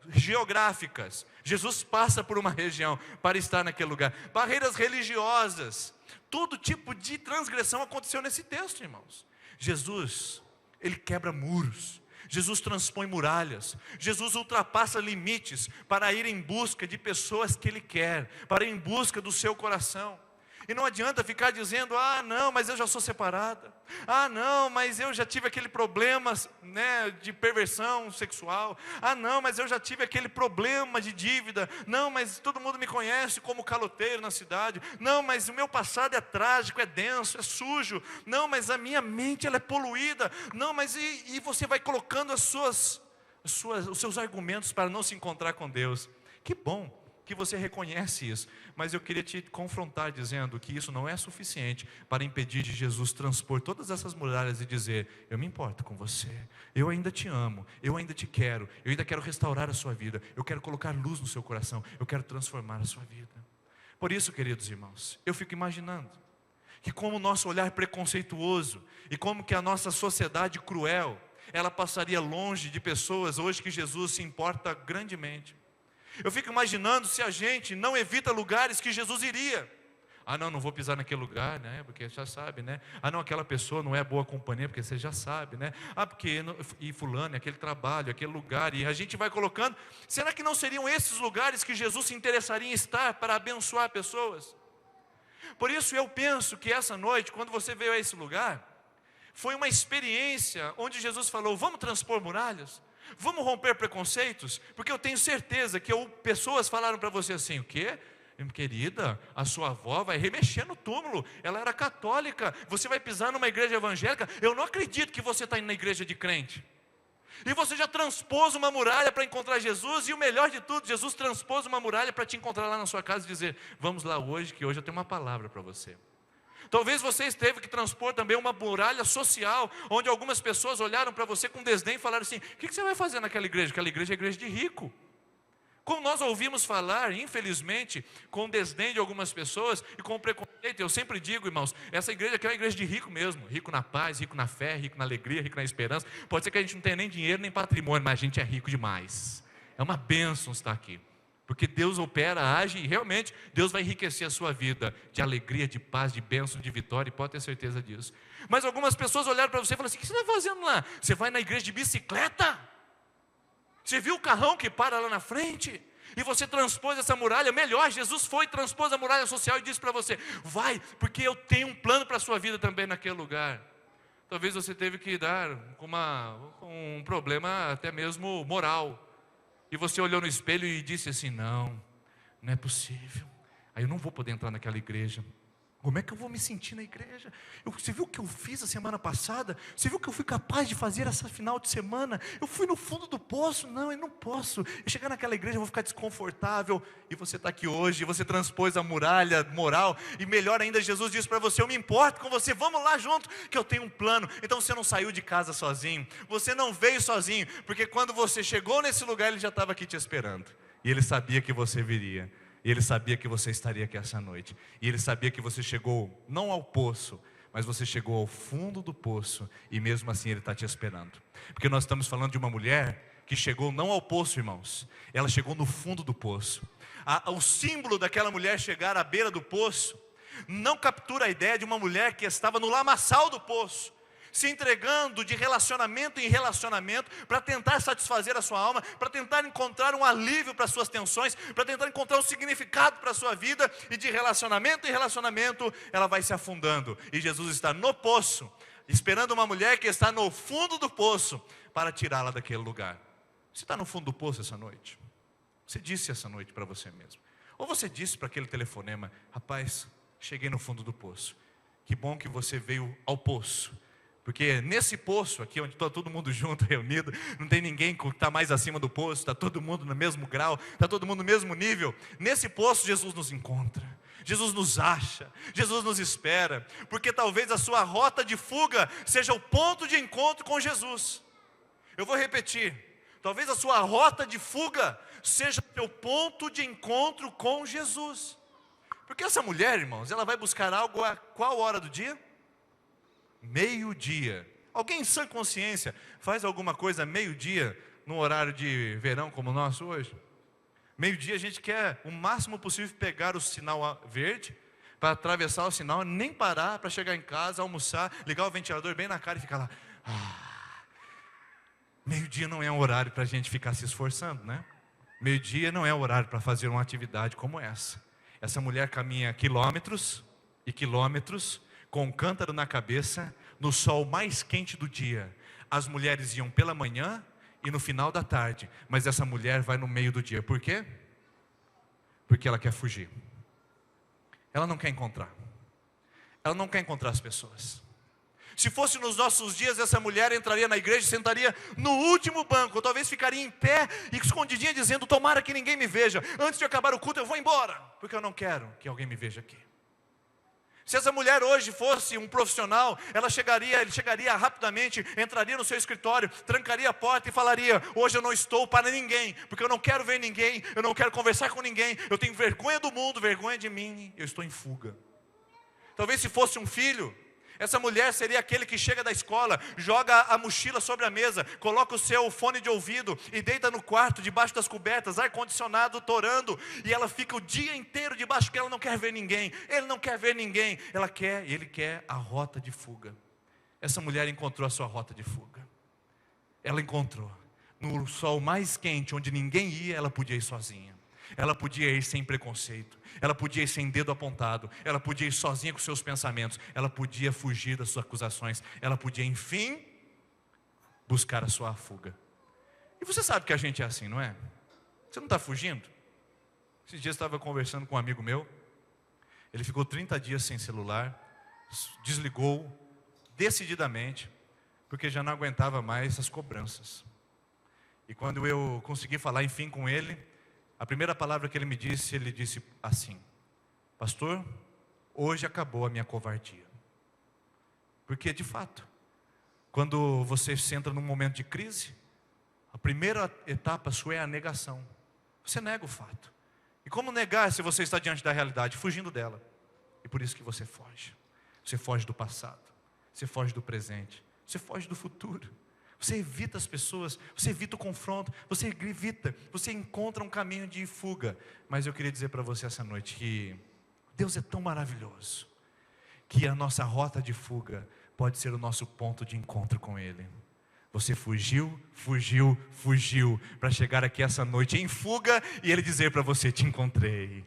geográficas, Jesus passa por uma região para estar naquele lugar. Barreiras religiosas, todo tipo de transgressão aconteceu nesse texto, irmãos. Jesus, Ele quebra muros, Jesus transpõe muralhas, Jesus ultrapassa limites para ir em busca de pessoas que Ele quer, para ir em busca do seu coração. E não adianta ficar dizendo, ah não, mas eu já sou separada, ah não, mas eu já tive aquele problema, né, de perversão sexual, ah não, mas eu já tive aquele problema de dívida, não, mas todo mundo me conhece como caloteiro na cidade, não, mas o meu passado é trágico, é denso, é sujo, não, mas a minha mente ela é poluída, não, mas e você vai colocando os seus argumentos para não se encontrar com Deus. Que bom que você reconhece isso, mas eu queria te confrontar dizendo que isso não é suficiente para impedir de Jesus transpor todas essas muralhas e dizer, eu me importo com você, eu ainda te amo, eu ainda te quero, eu ainda quero restaurar a sua vida, eu quero colocar luz no seu coração, eu quero transformar a sua vida. Por isso, queridos irmãos, eu fico imaginando que como o nosso olhar preconceituoso e como que a nossa sociedade cruel, ela passaria longe de pessoas hoje que Jesus se importa grandemente. Eu fico imaginando se a gente não evita lugares que Jesus iria. Ah não, não vou pisar naquele lugar, né? Porque já sabe, né? Ah não, aquela pessoa não é boa companhia, porque você já sabe, né? Ah, porque, e fulano, aquele trabalho, aquele lugar, e a gente vai colocando. Será que não seriam esses lugares que Jesus se interessaria em estar para abençoar pessoas? Por isso eu penso que essa noite, quando você veio a esse lugar, foi uma experiência onde Jesus falou, vamos transpor muralhas? Vamos romper preconceitos? Porque eu tenho certeza que pessoas falaram para você assim, o quê? Querida, a sua avó vai remexer no túmulo, ela era católica, você vai pisar numa igreja evangélica, eu não acredito que você está indo na igreja de crente. E você já transpôs uma muralha para encontrar Jesus, e o melhor de tudo, Jesus transpôs uma muralha para te encontrar lá na sua casa e dizer, vamos lá hoje, que hoje eu tenho uma palavra para você. Talvez você teve que transpor também uma muralha social, onde algumas pessoas olharam para você com desdém e falaram assim, o que você vai fazer naquela igreja? Aquela igreja é igreja de rico. Como nós ouvimos falar, infelizmente, com desdém de algumas pessoas e com preconceito, eu sempre digo, irmãos, essa igreja aqui é uma igreja de rico mesmo, rico na paz, rico na fé, rico na alegria, rico na esperança. Pode ser que a gente não tenha nem dinheiro nem patrimônio, mas a gente é rico demais. É uma bênção estar aqui. Porque Deus opera, age e realmente Deus vai enriquecer a sua vida de alegria, de paz, de bênção, de vitória, e pode ter certeza disso. Mas algumas pessoas olharam para você e falaram assim, o que você está fazendo lá? Você vai na igreja de bicicleta? Você viu o carrão que para lá na frente? E você transpôs essa muralha? Melhor, Jesus foi, transpôs a muralha social e disse para você, vai, porque eu tenho um plano para a sua vida também naquele lugar. Talvez você teve que lidar com um problema até mesmo moral. E você olhou no espelho e disse assim, não é possível. Aí eu não vou poder entrar naquela igreja. Como é que eu vou me sentir na igreja? Você viu o que eu fiz a semana passada? Você viu o que eu fui capaz de fazer essa final de semana? Eu fui no fundo do poço. Não, eu não posso. Eu chegar naquela igreja, eu vou ficar desconfortável. E você está aqui hoje, você transpôs a muralha moral. E melhor ainda, Jesus disse para você: eu me importo com você, vamos lá junto, que eu tenho um plano. Então você não saiu de casa sozinho. Você não veio sozinho. Porque quando você chegou nesse lugar, Ele já estava aqui te esperando. E Ele sabia que você viria. E Ele sabia que você estaria aqui essa noite. E Ele sabia que você chegou não ao poço, mas você chegou ao fundo do poço. E mesmo assim Ele está te esperando. Porque nós estamos falando de uma mulher que chegou não ao poço, irmãos. Ela chegou no fundo do poço. O símbolo daquela mulher chegar à beira do poço não captura a ideia de uma mulher que estava no lamaçal do poço, se entregando de relacionamento em relacionamento, para tentar satisfazer a sua alma, para tentar encontrar um alívio para as suas tensões, para tentar encontrar um significado para a sua vida, e de relacionamento em relacionamento, ela vai se afundando, e Jesus está no poço, esperando uma mulher que está no fundo do poço, para tirá-la daquele lugar. Você está no fundo do poço essa noite? Você disse essa noite para você mesmo, ou você disse para aquele telefonema: rapaz, cheguei no fundo do poço. Que bom que você veio ao poço. Porque nesse poço aqui, onde está todo mundo junto, reunido, não tem ninguém que está mais acima do poço, está todo mundo no mesmo grau, está todo mundo no mesmo nível. Nesse poço Jesus nos encontra, Jesus nos acha, Jesus nos espera, porque talvez a sua rota de fuga seja o ponto de encontro com Jesus. Eu vou repetir, talvez a sua rota de fuga seja o seu ponto de encontro com Jesus. Porque essa mulher, irmãos, ela vai buscar algo a qual hora do dia? Meio-dia. Alguém em sã consciência faz alguma coisa meio-dia, num horário de verão como o nosso hoje? Meio-dia a gente quer o máximo possível pegar o sinal verde, para atravessar o sinal, nem parar, para chegar em casa, almoçar, ligar o ventilador bem na cara e ficar lá. Meio-dia não é um horário para a gente ficar se esforçando, né? Meio-dia não é um horário para fazer uma atividade como essa. Essa mulher caminha quilômetros e quilômetros, com um cântaro na cabeça, no sol mais quente do dia. As mulheres iam pela manhã e no final da tarde, mas essa mulher vai no meio do dia. Por quê? Porque ela quer fugir. Ela não quer encontrar. Ela não quer encontrar as pessoas. Se fosse nos nossos dias, essa mulher entraria na igreja e sentaria no último banco, ou talvez ficaria em pé e escondidinha dizendo: tomara que ninguém me veja, antes de acabar o culto eu vou embora, porque eu não quero que alguém me veja aqui. Se essa mulher hoje fosse um profissional, ele chegaria rapidamente, entraria no seu escritório, trancaria a porta e falaria: hoje eu não estou para ninguém, porque eu não quero ver ninguém, eu não quero conversar com ninguém, eu tenho vergonha do mundo, vergonha de mim, eu estou em fuga. Talvez se fosse um filho, essa mulher seria aquele que chega da escola, joga a mochila sobre a mesa, coloca o seu fone de ouvido e deita no quarto, debaixo das cobertas, ar-condicionado torando, e ela fica o dia inteiro debaixo, porque ela não quer ver ninguém, ele não quer ver ninguém, ele quer a rota de fuga. Essa mulher encontrou a sua rota de fuga. Ela encontrou, no sol mais quente, onde ninguém ia, ela podia ir sozinha. Ela podia ir sem preconceito, ela podia ir sem dedo apontado, ela podia ir sozinha com seus pensamentos, ela podia fugir das suas acusações, ela podia, enfim, buscar a sua fuga. E você sabe que a gente é assim, não é? Você não está fugindo? Esses dias eu estava conversando com um amigo meu, ele ficou 30 dias sem celular, desligou decididamente, porque já não aguentava mais as cobranças. E quando eu consegui falar, enfim, com ele, a primeira palavra que ele disse assim: pastor, hoje acabou a minha covardia. Porque de fato, quando você se entra num momento de crise, a primeira etapa sua é a negação. Você nega o fato. E como negar se você está diante da realidade? Fugindo dela. E por isso que você foge. Você foge do passado, você foge do presente, você foge do futuro. Você evita as pessoas, você evita o confronto, você encontra um caminho de fuga. Mas eu queria dizer para você essa noite que Deus é tão maravilhoso, que a nossa rota de fuga pode ser o nosso ponto de encontro com Ele. Você fugiu para chegar aqui essa noite em fuga e Ele dizer para você: te encontrei,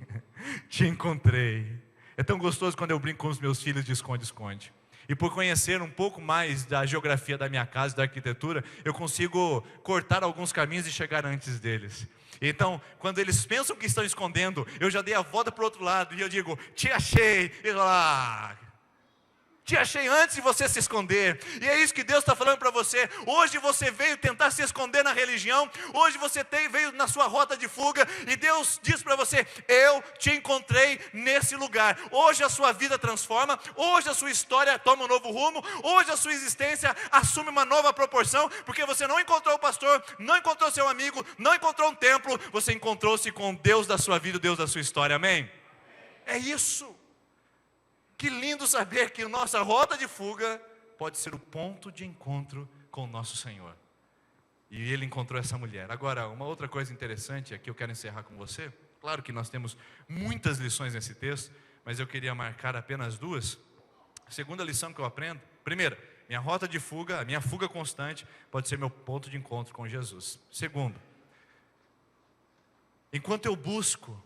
te encontrei. É tão gostoso quando eu brinco com os meus filhos de esconde-esconde. E por conhecer um pouco mais da geografia da minha casa, da arquitetura, eu consigo cortar alguns caminhos e chegar antes deles. Então, quando eles pensam que estão escondendo, eu já dei a volta para o outro lado e eu digo, te achei. E eu falo, te achei antes de você se esconder. E é isso que Deus está falando para você. Hoje você veio tentar se esconder na religião. Hoje você veio na sua rota de fuga. E Deus diz para você, eu te encontrei nesse lugar. Hoje a sua vida transforma. Hoje a sua história toma um novo rumo. Hoje a sua existência assume uma nova proporção. Porque você não encontrou o pastor, não encontrou seu amigo, não encontrou um templo. Você encontrou-se com Deus da sua vida, o Deus da sua história. Amém? É isso. Que lindo saber que a nossa rota de fuga pode ser o ponto de encontro com o nosso Senhor. E ele encontrou essa mulher. Agora, uma outra coisa interessante, aqui eu quero encerrar com você. Claro que nós temos muitas lições nesse texto, mas eu queria marcar apenas duas. A segunda lição que eu aprendo, primeira, minha rota de fuga, a minha fuga constante, pode ser meu ponto de encontro com Jesus. Segundo, enquanto eu busco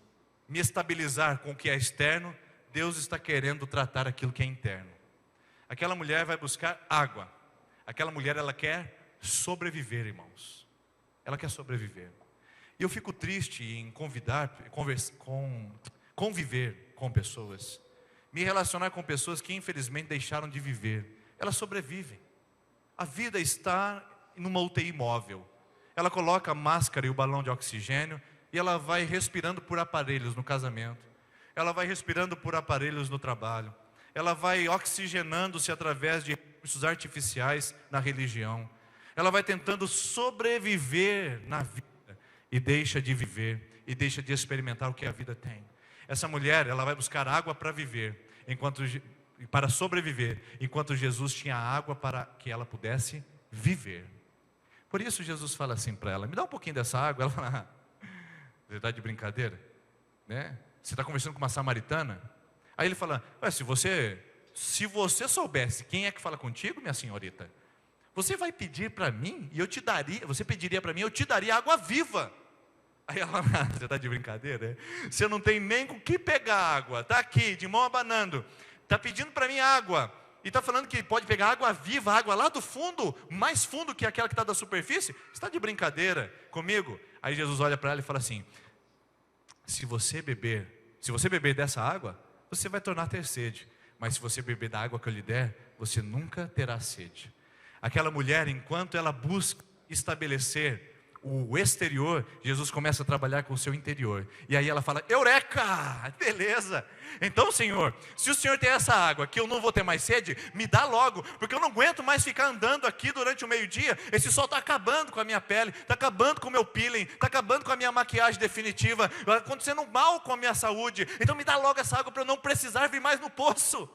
me estabilizar com o que é externo, Deus está querendo tratar aquilo que é interno. Aquela mulher vai buscar água. Aquela mulher, ela quer sobreviver, irmãos. Ela quer sobreviver. E eu fico triste em conviver com pessoas, me relacionar com pessoas que infelizmente deixaram de viver. Elas sobrevivem. A vida está numa UTI móvel. Ela coloca a máscara e o balão de oxigênio e ela vai respirando por aparelhos no casamento. Ela vai respirando por aparelhos no trabalho. Ela vai oxigenando-se através de recursos artificiais na religião. Ela vai tentando sobreviver na vida e deixa de viver e deixa de experimentar o que a vida tem. Essa mulher, ela vai buscar água para viver, para sobreviver, enquanto Jesus tinha água para que ela pudesse viver. Por isso Jesus fala assim para ela, me dá um pouquinho dessa água. Ela fala, você está de brincadeira? Né? Você está conversando com uma samaritana? Aí ele fala, se você soubesse quem é que fala contigo, minha senhorita, você vai pedir para mim, e eu te daria, você pediria para mim, eu te daria água viva. Aí ela fala, você está de brincadeira? Você não tem nem com que pegar água, está aqui, de mão abanando, está pedindo para mim água, e está falando que pode pegar água viva, água lá do fundo, mais fundo que aquela que está da superfície? Você está de brincadeira comigo? Aí Jesus olha para ela e fala assim, se você beber dessa água, você vai tornar a ter sede. Mas se você beber da água que eu lhe der, você nunca terá sede. Aquela mulher, enquanto ela busca estabelecer o exterior, Jesus começa a trabalhar com o seu interior. E aí ela fala, eureka, beleza. Então Senhor, se o Senhor tem essa água que eu não vou ter mais sede, me dá logo, porque eu não aguento mais ficar andando aqui durante o meio-dia. Esse sol está acabando com a minha pele, está acabando com o meu peeling, está acabando com a minha maquiagem definitiva, está acontecendo mal com a minha saúde. Então me dá logo essa água para eu não precisar vir mais no poço.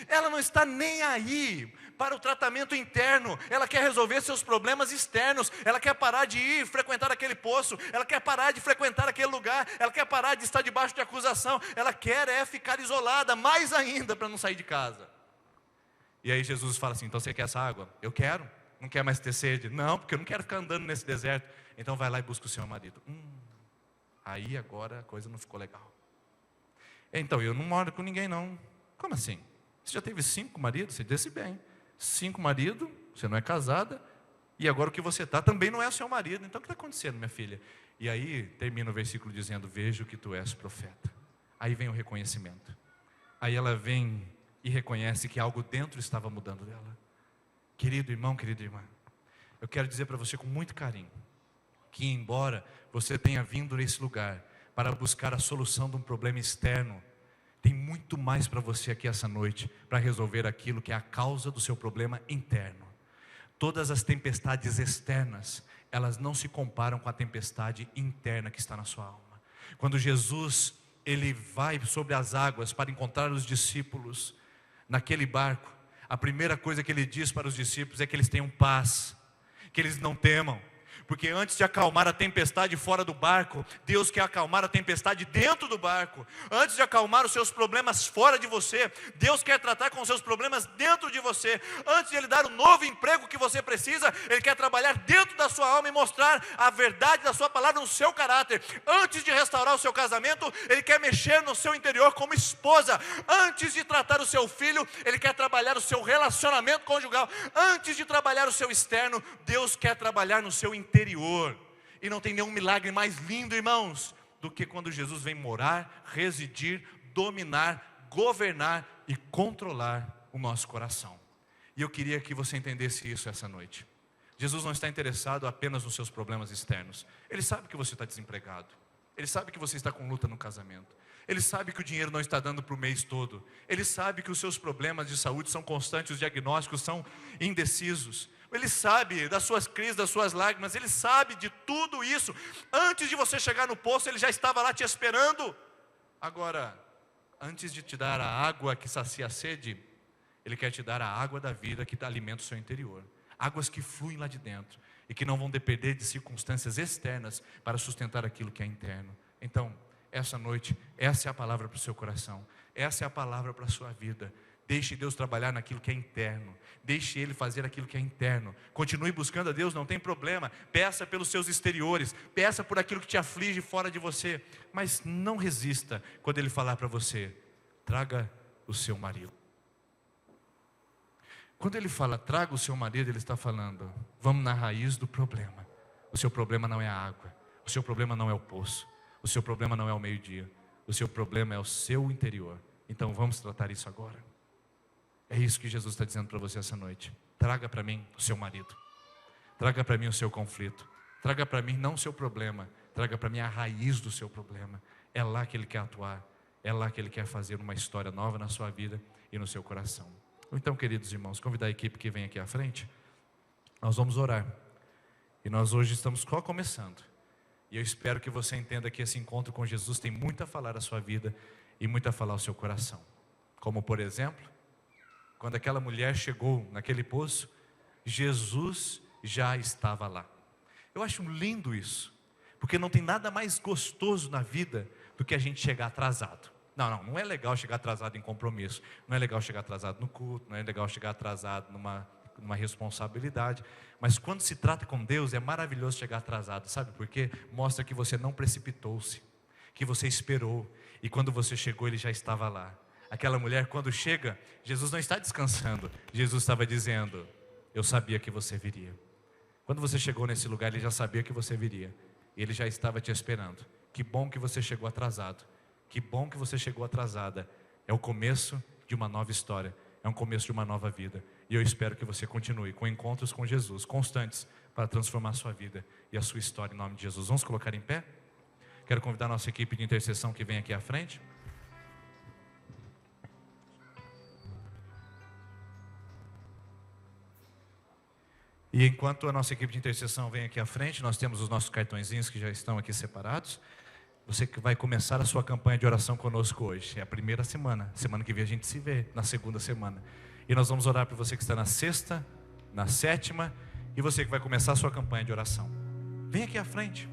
Ela não está nem aí para o tratamento interno. Ela quer resolver seus problemas externos. Ela quer parar de ir frequentar aquele poço. Ela quer parar de frequentar aquele lugar. Ela quer parar de estar debaixo de acusação. Ela quer ficar isolada, mais ainda, para não sair de casa. E aí Jesus fala assim, então você quer essa água? Eu quero. Não quer mais ter sede? Não, porque eu não quero ficar andando nesse deserto. Então vai lá e busca o seu marido. Aí agora a coisa não ficou legal. Então, eu não moro com ninguém não. Como assim? Você já teve 5 maridos? Você disse bem. 5 maridos, você não é casada, e agora o que você está também não é o seu marido. Então o que está acontecendo, minha filha? E aí termina o versículo dizendo, vejo que tu és profeta. Aí vem o reconhecimento. Aí ela vem e reconhece que algo dentro estava mudando dela. Querido irmão, querida irmã, eu quero dizer para você com muito carinho, que embora você tenha vindo nesse lugar para buscar a solução de um problema externo, tem muito mais para você aqui essa noite, para resolver aquilo que é a causa do seu problema interno. Todas as tempestades externas, elas não se comparam com a tempestade interna que está na sua alma. Quando Jesus, ele vai sobre as águas para encontrar os discípulos naquele barco, a primeira coisa que ele diz para os discípulos é que eles tenham paz, que eles não temam. Porque antes de acalmar a tempestade fora do barco, Deus quer acalmar a tempestade dentro do barco. Antes de acalmar os seus problemas fora de você, Deus quer tratar com os seus problemas dentro de você. Antes de Ele dar o novo emprego que você precisa, Ele quer trabalhar dentro da sua alma e mostrar a verdade da sua palavra no seu caráter. Antes de restaurar o seu casamento, Ele quer mexer no seu interior como esposa. Antes de tratar o seu filho, Ele quer trabalhar o seu relacionamento conjugal. Antes de trabalhar o seu externo, Deus quer trabalhar no seu interior. E não tem nenhum milagre mais lindo, irmãos, do que quando Jesus vem morar, residir, dominar, governar e controlar o nosso coração. E eu queria que você entendesse isso essa noite. Jesus não está interessado apenas nos seus problemas externos. Ele sabe que você está desempregado. Ele sabe que você está com luta no casamento. Ele sabe que o dinheiro não está dando para o mês todo. Ele sabe que os seus problemas de saúde são constantes, os diagnósticos são indecisos. Ele sabe das suas crises, das suas lágrimas. Ele sabe de tudo isso. Antes de você chegar no poço, Ele já estava lá te esperando. Agora, antes de te dar a água que sacia a sede, Ele quer te dar a água da vida que alimenta o seu interior. Águas que fluem lá de dentro e que não vão depender de circunstâncias externas para sustentar aquilo que é interno. Então, essa noite, essa é a palavra para o seu coração. Essa é a palavra para a sua vida. Deixe Deus trabalhar naquilo que é interno. Deixe Ele fazer aquilo que é interno. Continue buscando a Deus, não tem problema. Peça pelos seus exteriores. Peça por aquilo que te aflige fora de você. Mas não resista quando Ele falar para você: traga o seu marido. Quando Ele fala, traga o seu marido, Ele está falando, vamos na raiz do problema. O seu problema não é a água. O seu problema não é o poço. O seu problema não é o meio-dia. O seu problema é o seu interior. Então vamos tratar isso agora. É isso que Jesus está dizendo para você essa noite. Traga para mim o seu marido. Traga para mim o seu conflito. Traga para mim não o seu problema. Traga para mim a raiz do seu problema. É lá que Ele quer atuar. É lá que Ele quer fazer uma história nova na sua vida e no seu coração. Então, queridos irmãos, convidar a equipe que vem aqui à frente. Nós vamos orar. E nós hoje estamos só começando. E eu espero que você entenda que esse encontro com Jesus tem muito a falar à sua vida e muito a falar ao seu coração. Como, por exemplo, quando aquela mulher chegou naquele poço, Jesus já estava lá. Eu acho lindo isso, porque não tem nada mais gostoso na vida do que a gente chegar atrasado. Não é legal chegar atrasado em compromisso, não é legal chegar atrasado no culto, não é legal chegar atrasado numa responsabilidade, mas quando se trata com Deus é maravilhoso chegar atrasado, sabe por quê? Mostra que você não precipitou-se, que você esperou, e quando você chegou Ele já estava lá. Aquela mulher, quando chega, Jesus não está descansando, Jesus estava dizendo, eu sabia que você viria. Quando você chegou nesse lugar, Ele já sabia que você viria, e Ele já estava te esperando. Que bom que você chegou atrasado. Que bom que você chegou atrasada. É o começo de uma nova história. É um começo de uma nova vida. E eu espero que você continue com encontros com Jesus constantes para transformar a sua vida e a sua história em nome de Jesus. Vamos colocar em pé? Quero convidar a nossa equipe de intercessão que vem aqui à frente. E enquanto a nossa equipe de intercessão vem aqui à frente, nós temos os nossos cartõezinhos que já estão aqui separados. Você que vai começar a sua campanha de oração conosco hoje. É a primeira semana. Semana que vem a gente se vê na segunda semana. E nós vamos orar por você que está na sexta, na sétima, e você que vai começar a sua campanha de oração. Vem aqui à frente.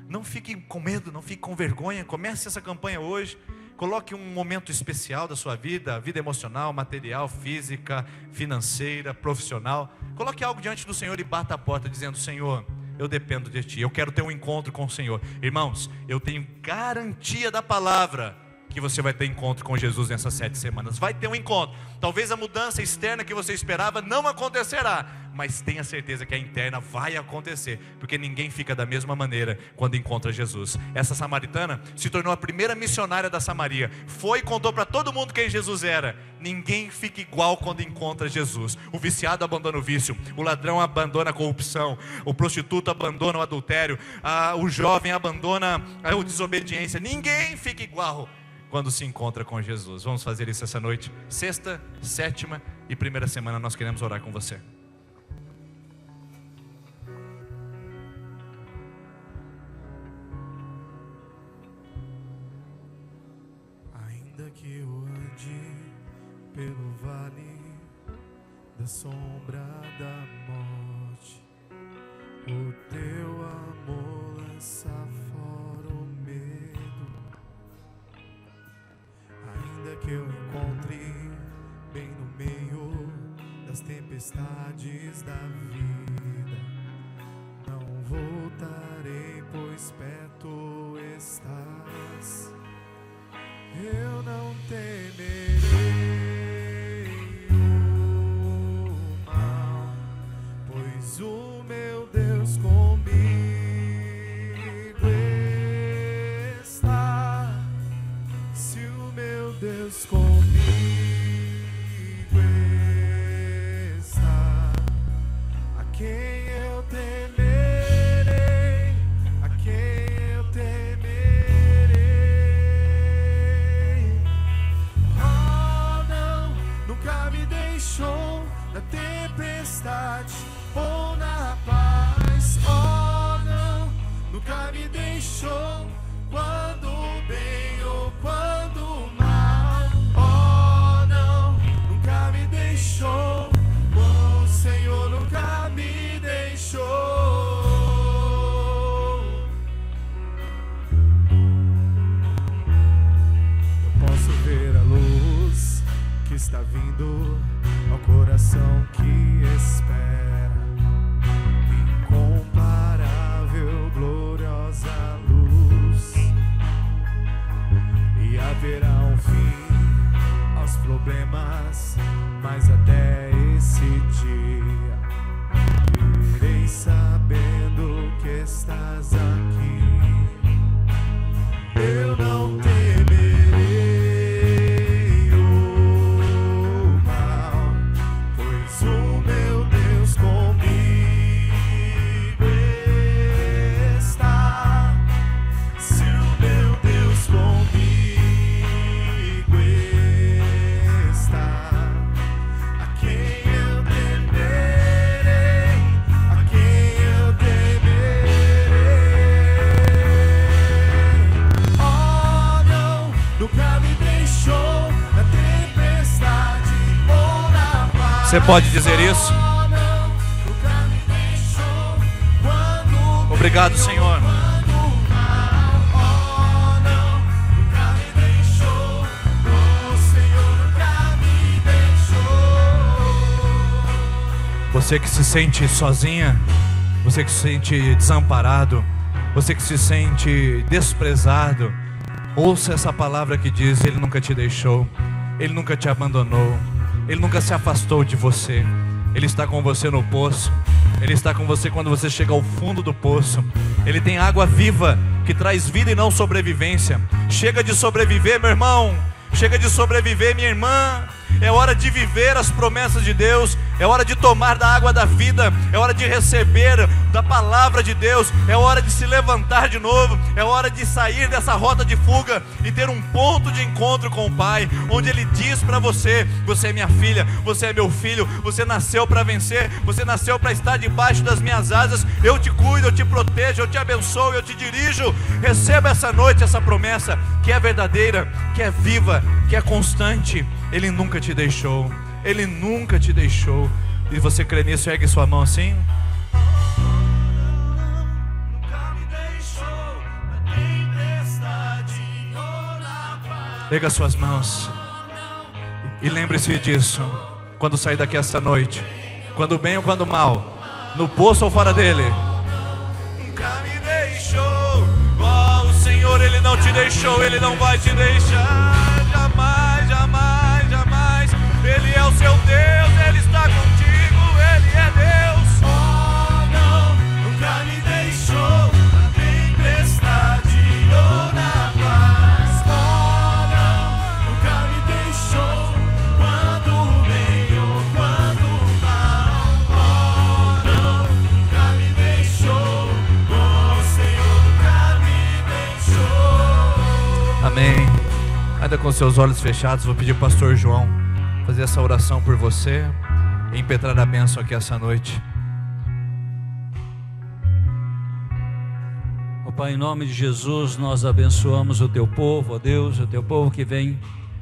Não fique com medo, não fique com vergonha. Comece essa campanha hoje. Coloque um momento especial da sua vida, vida emocional, material, física, financeira, profissional. Coloque algo diante do Senhor e bata a porta dizendo: Senhor, eu dependo de Ti, eu quero ter um encontro com o Senhor. Irmãos, eu tenho garantia da palavra que você vai ter encontro com Jesus nessas 7 semanas. Vai ter um encontro. Talvez a mudança externa que você esperava não acontecerá, mas tenha certeza que a interna vai acontecer, porque ninguém fica da mesma maneira quando encontra Jesus. Essa samaritana se tornou a primeira missionária da Samaria. Foi e contou para todo mundo quem Jesus era. Ninguém fica igual quando encontra Jesus. O viciado abandona o vício, o ladrão abandona a corrupção, o prostituto abandona o adultério, o jovem abandona a desobediência. Ninguém fica igual quando se encontra com Jesus. Vamos fazer isso essa noite. Sexta, sétima e primeira semana nós queremos orar com você. Ainda que eu ande pelo vale da sombra da morte, o teu amor lança fora o medo. Ainda que eu encontre bem no meio das tempestades da vida, não voltarei, pois perto estás. Eu não temerei o mal, pois o meu Deus comigo Deus comigo está. A quem eu temerei, a quem eu temerei. Oh, não, nunca me deixou na tempestade ou na paz. Oh, não, nunca me deixou quando bem ou quando mal. Oh, não, nunca me deixou. O Senhor nunca me deixou. Eu posso ver a luz que está vindo ao coração que espera. Incomparável, gloriosa luz. E haverá um fim aos problemas, mas até esse dia irei sabendo que estás aqui. Eu não temerei o mal, pois o meu Deus comigo está. Se o meu Deus comigo está, a quem eu temerei, a quem eu temerei. Oh, não, nunca me deixou na tempestade ou na paz. Você pode dizer isso? Oh, não, nunca me deixou quando Obrigado, Senhor. Você que se sente sozinha, você que se sente desamparado, você que se sente desprezado, ouça essa palavra que diz: Ele nunca te deixou, Ele nunca te abandonou, Ele nunca se afastou de você. Ele está com você no poço, Ele está com você quando você chega ao fundo do poço. Ele tem água viva que traz vida e não sobrevivência. Chega de sobreviver, meu irmão. Chega de sobreviver, minha irmã. É hora de viver as promessas de Deus. É hora de tomar da água da vida. É hora de receber da palavra de Deus. É hora de se levantar de novo. É hora de sair dessa rota de fuga e ter um ponto de encontro com o Pai, onde Ele diz para você: você é minha filha, você é meu filho, você nasceu para vencer, você nasceu para estar debaixo das minhas asas. Eu te cuido, eu te protejo, eu te abençoo, eu te dirijo. Receba essa noite essa promessa que é verdadeira, que é viva, que é constante. Ele nunca te deixou, Ele nunca te deixou. E você crê nisso? Ergue sua mão assim. Erga suas mãos e lembre-se disso quando sair daqui essa noite, quando bem ou quando mal, no poço ou fora dele. Nunca me deixou. Oh, o Senhor, Ele não te deixou, Ele não vai te deixar jamais, jamais, jamais. Ele é o seu Deus, Ele está contigo, Ele é Deus. Oh, não, nunca me deixou na tempestade ou na paz. Oh, não, nunca me deixou quando bem ou quando mal. Oh, não, nunca me deixou. Oh, Senhor, nunca me deixou. Amém. Ainda com seus olhos fechados, vou pedir ao pastor João fazer essa oração por você e impetrar a bênção aqui essa noite. Ó Pai, em nome de Jesus, nós abençoamos o Teu povo, ó Deus, o Teu povo que vem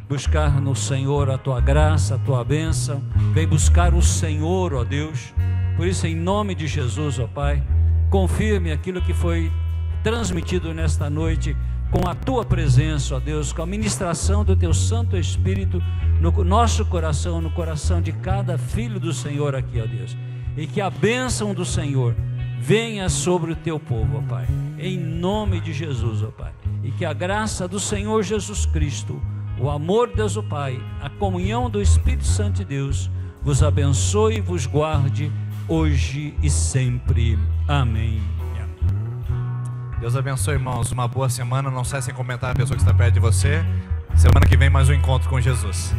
buscar no Senhor a Tua graça, a Tua bênção, vem buscar o Senhor, ó Deus. Por isso, em nome de Jesus, ó Pai, confirme aquilo que foi transmitido nesta noite com a Tua presença, ó Deus, com a ministração do Teu Santo Espírito no nosso coração, no coração de cada filho do Senhor aqui, ó Deus. E que a bênção do Senhor venha sobre o Teu povo, ó Pai, em nome de Jesus, ó Pai. E que a graça do Senhor Jesus Cristo, o amor de Deus o Pai, a comunhão do Espírito Santo de Deus, vos abençoe e vos guarde hoje e sempre. Amém. Deus abençoe, irmãos. Uma boa semana. Não cessem em comentar a pessoa que está perto de você. Semana que vem mais um encontro com Jesus.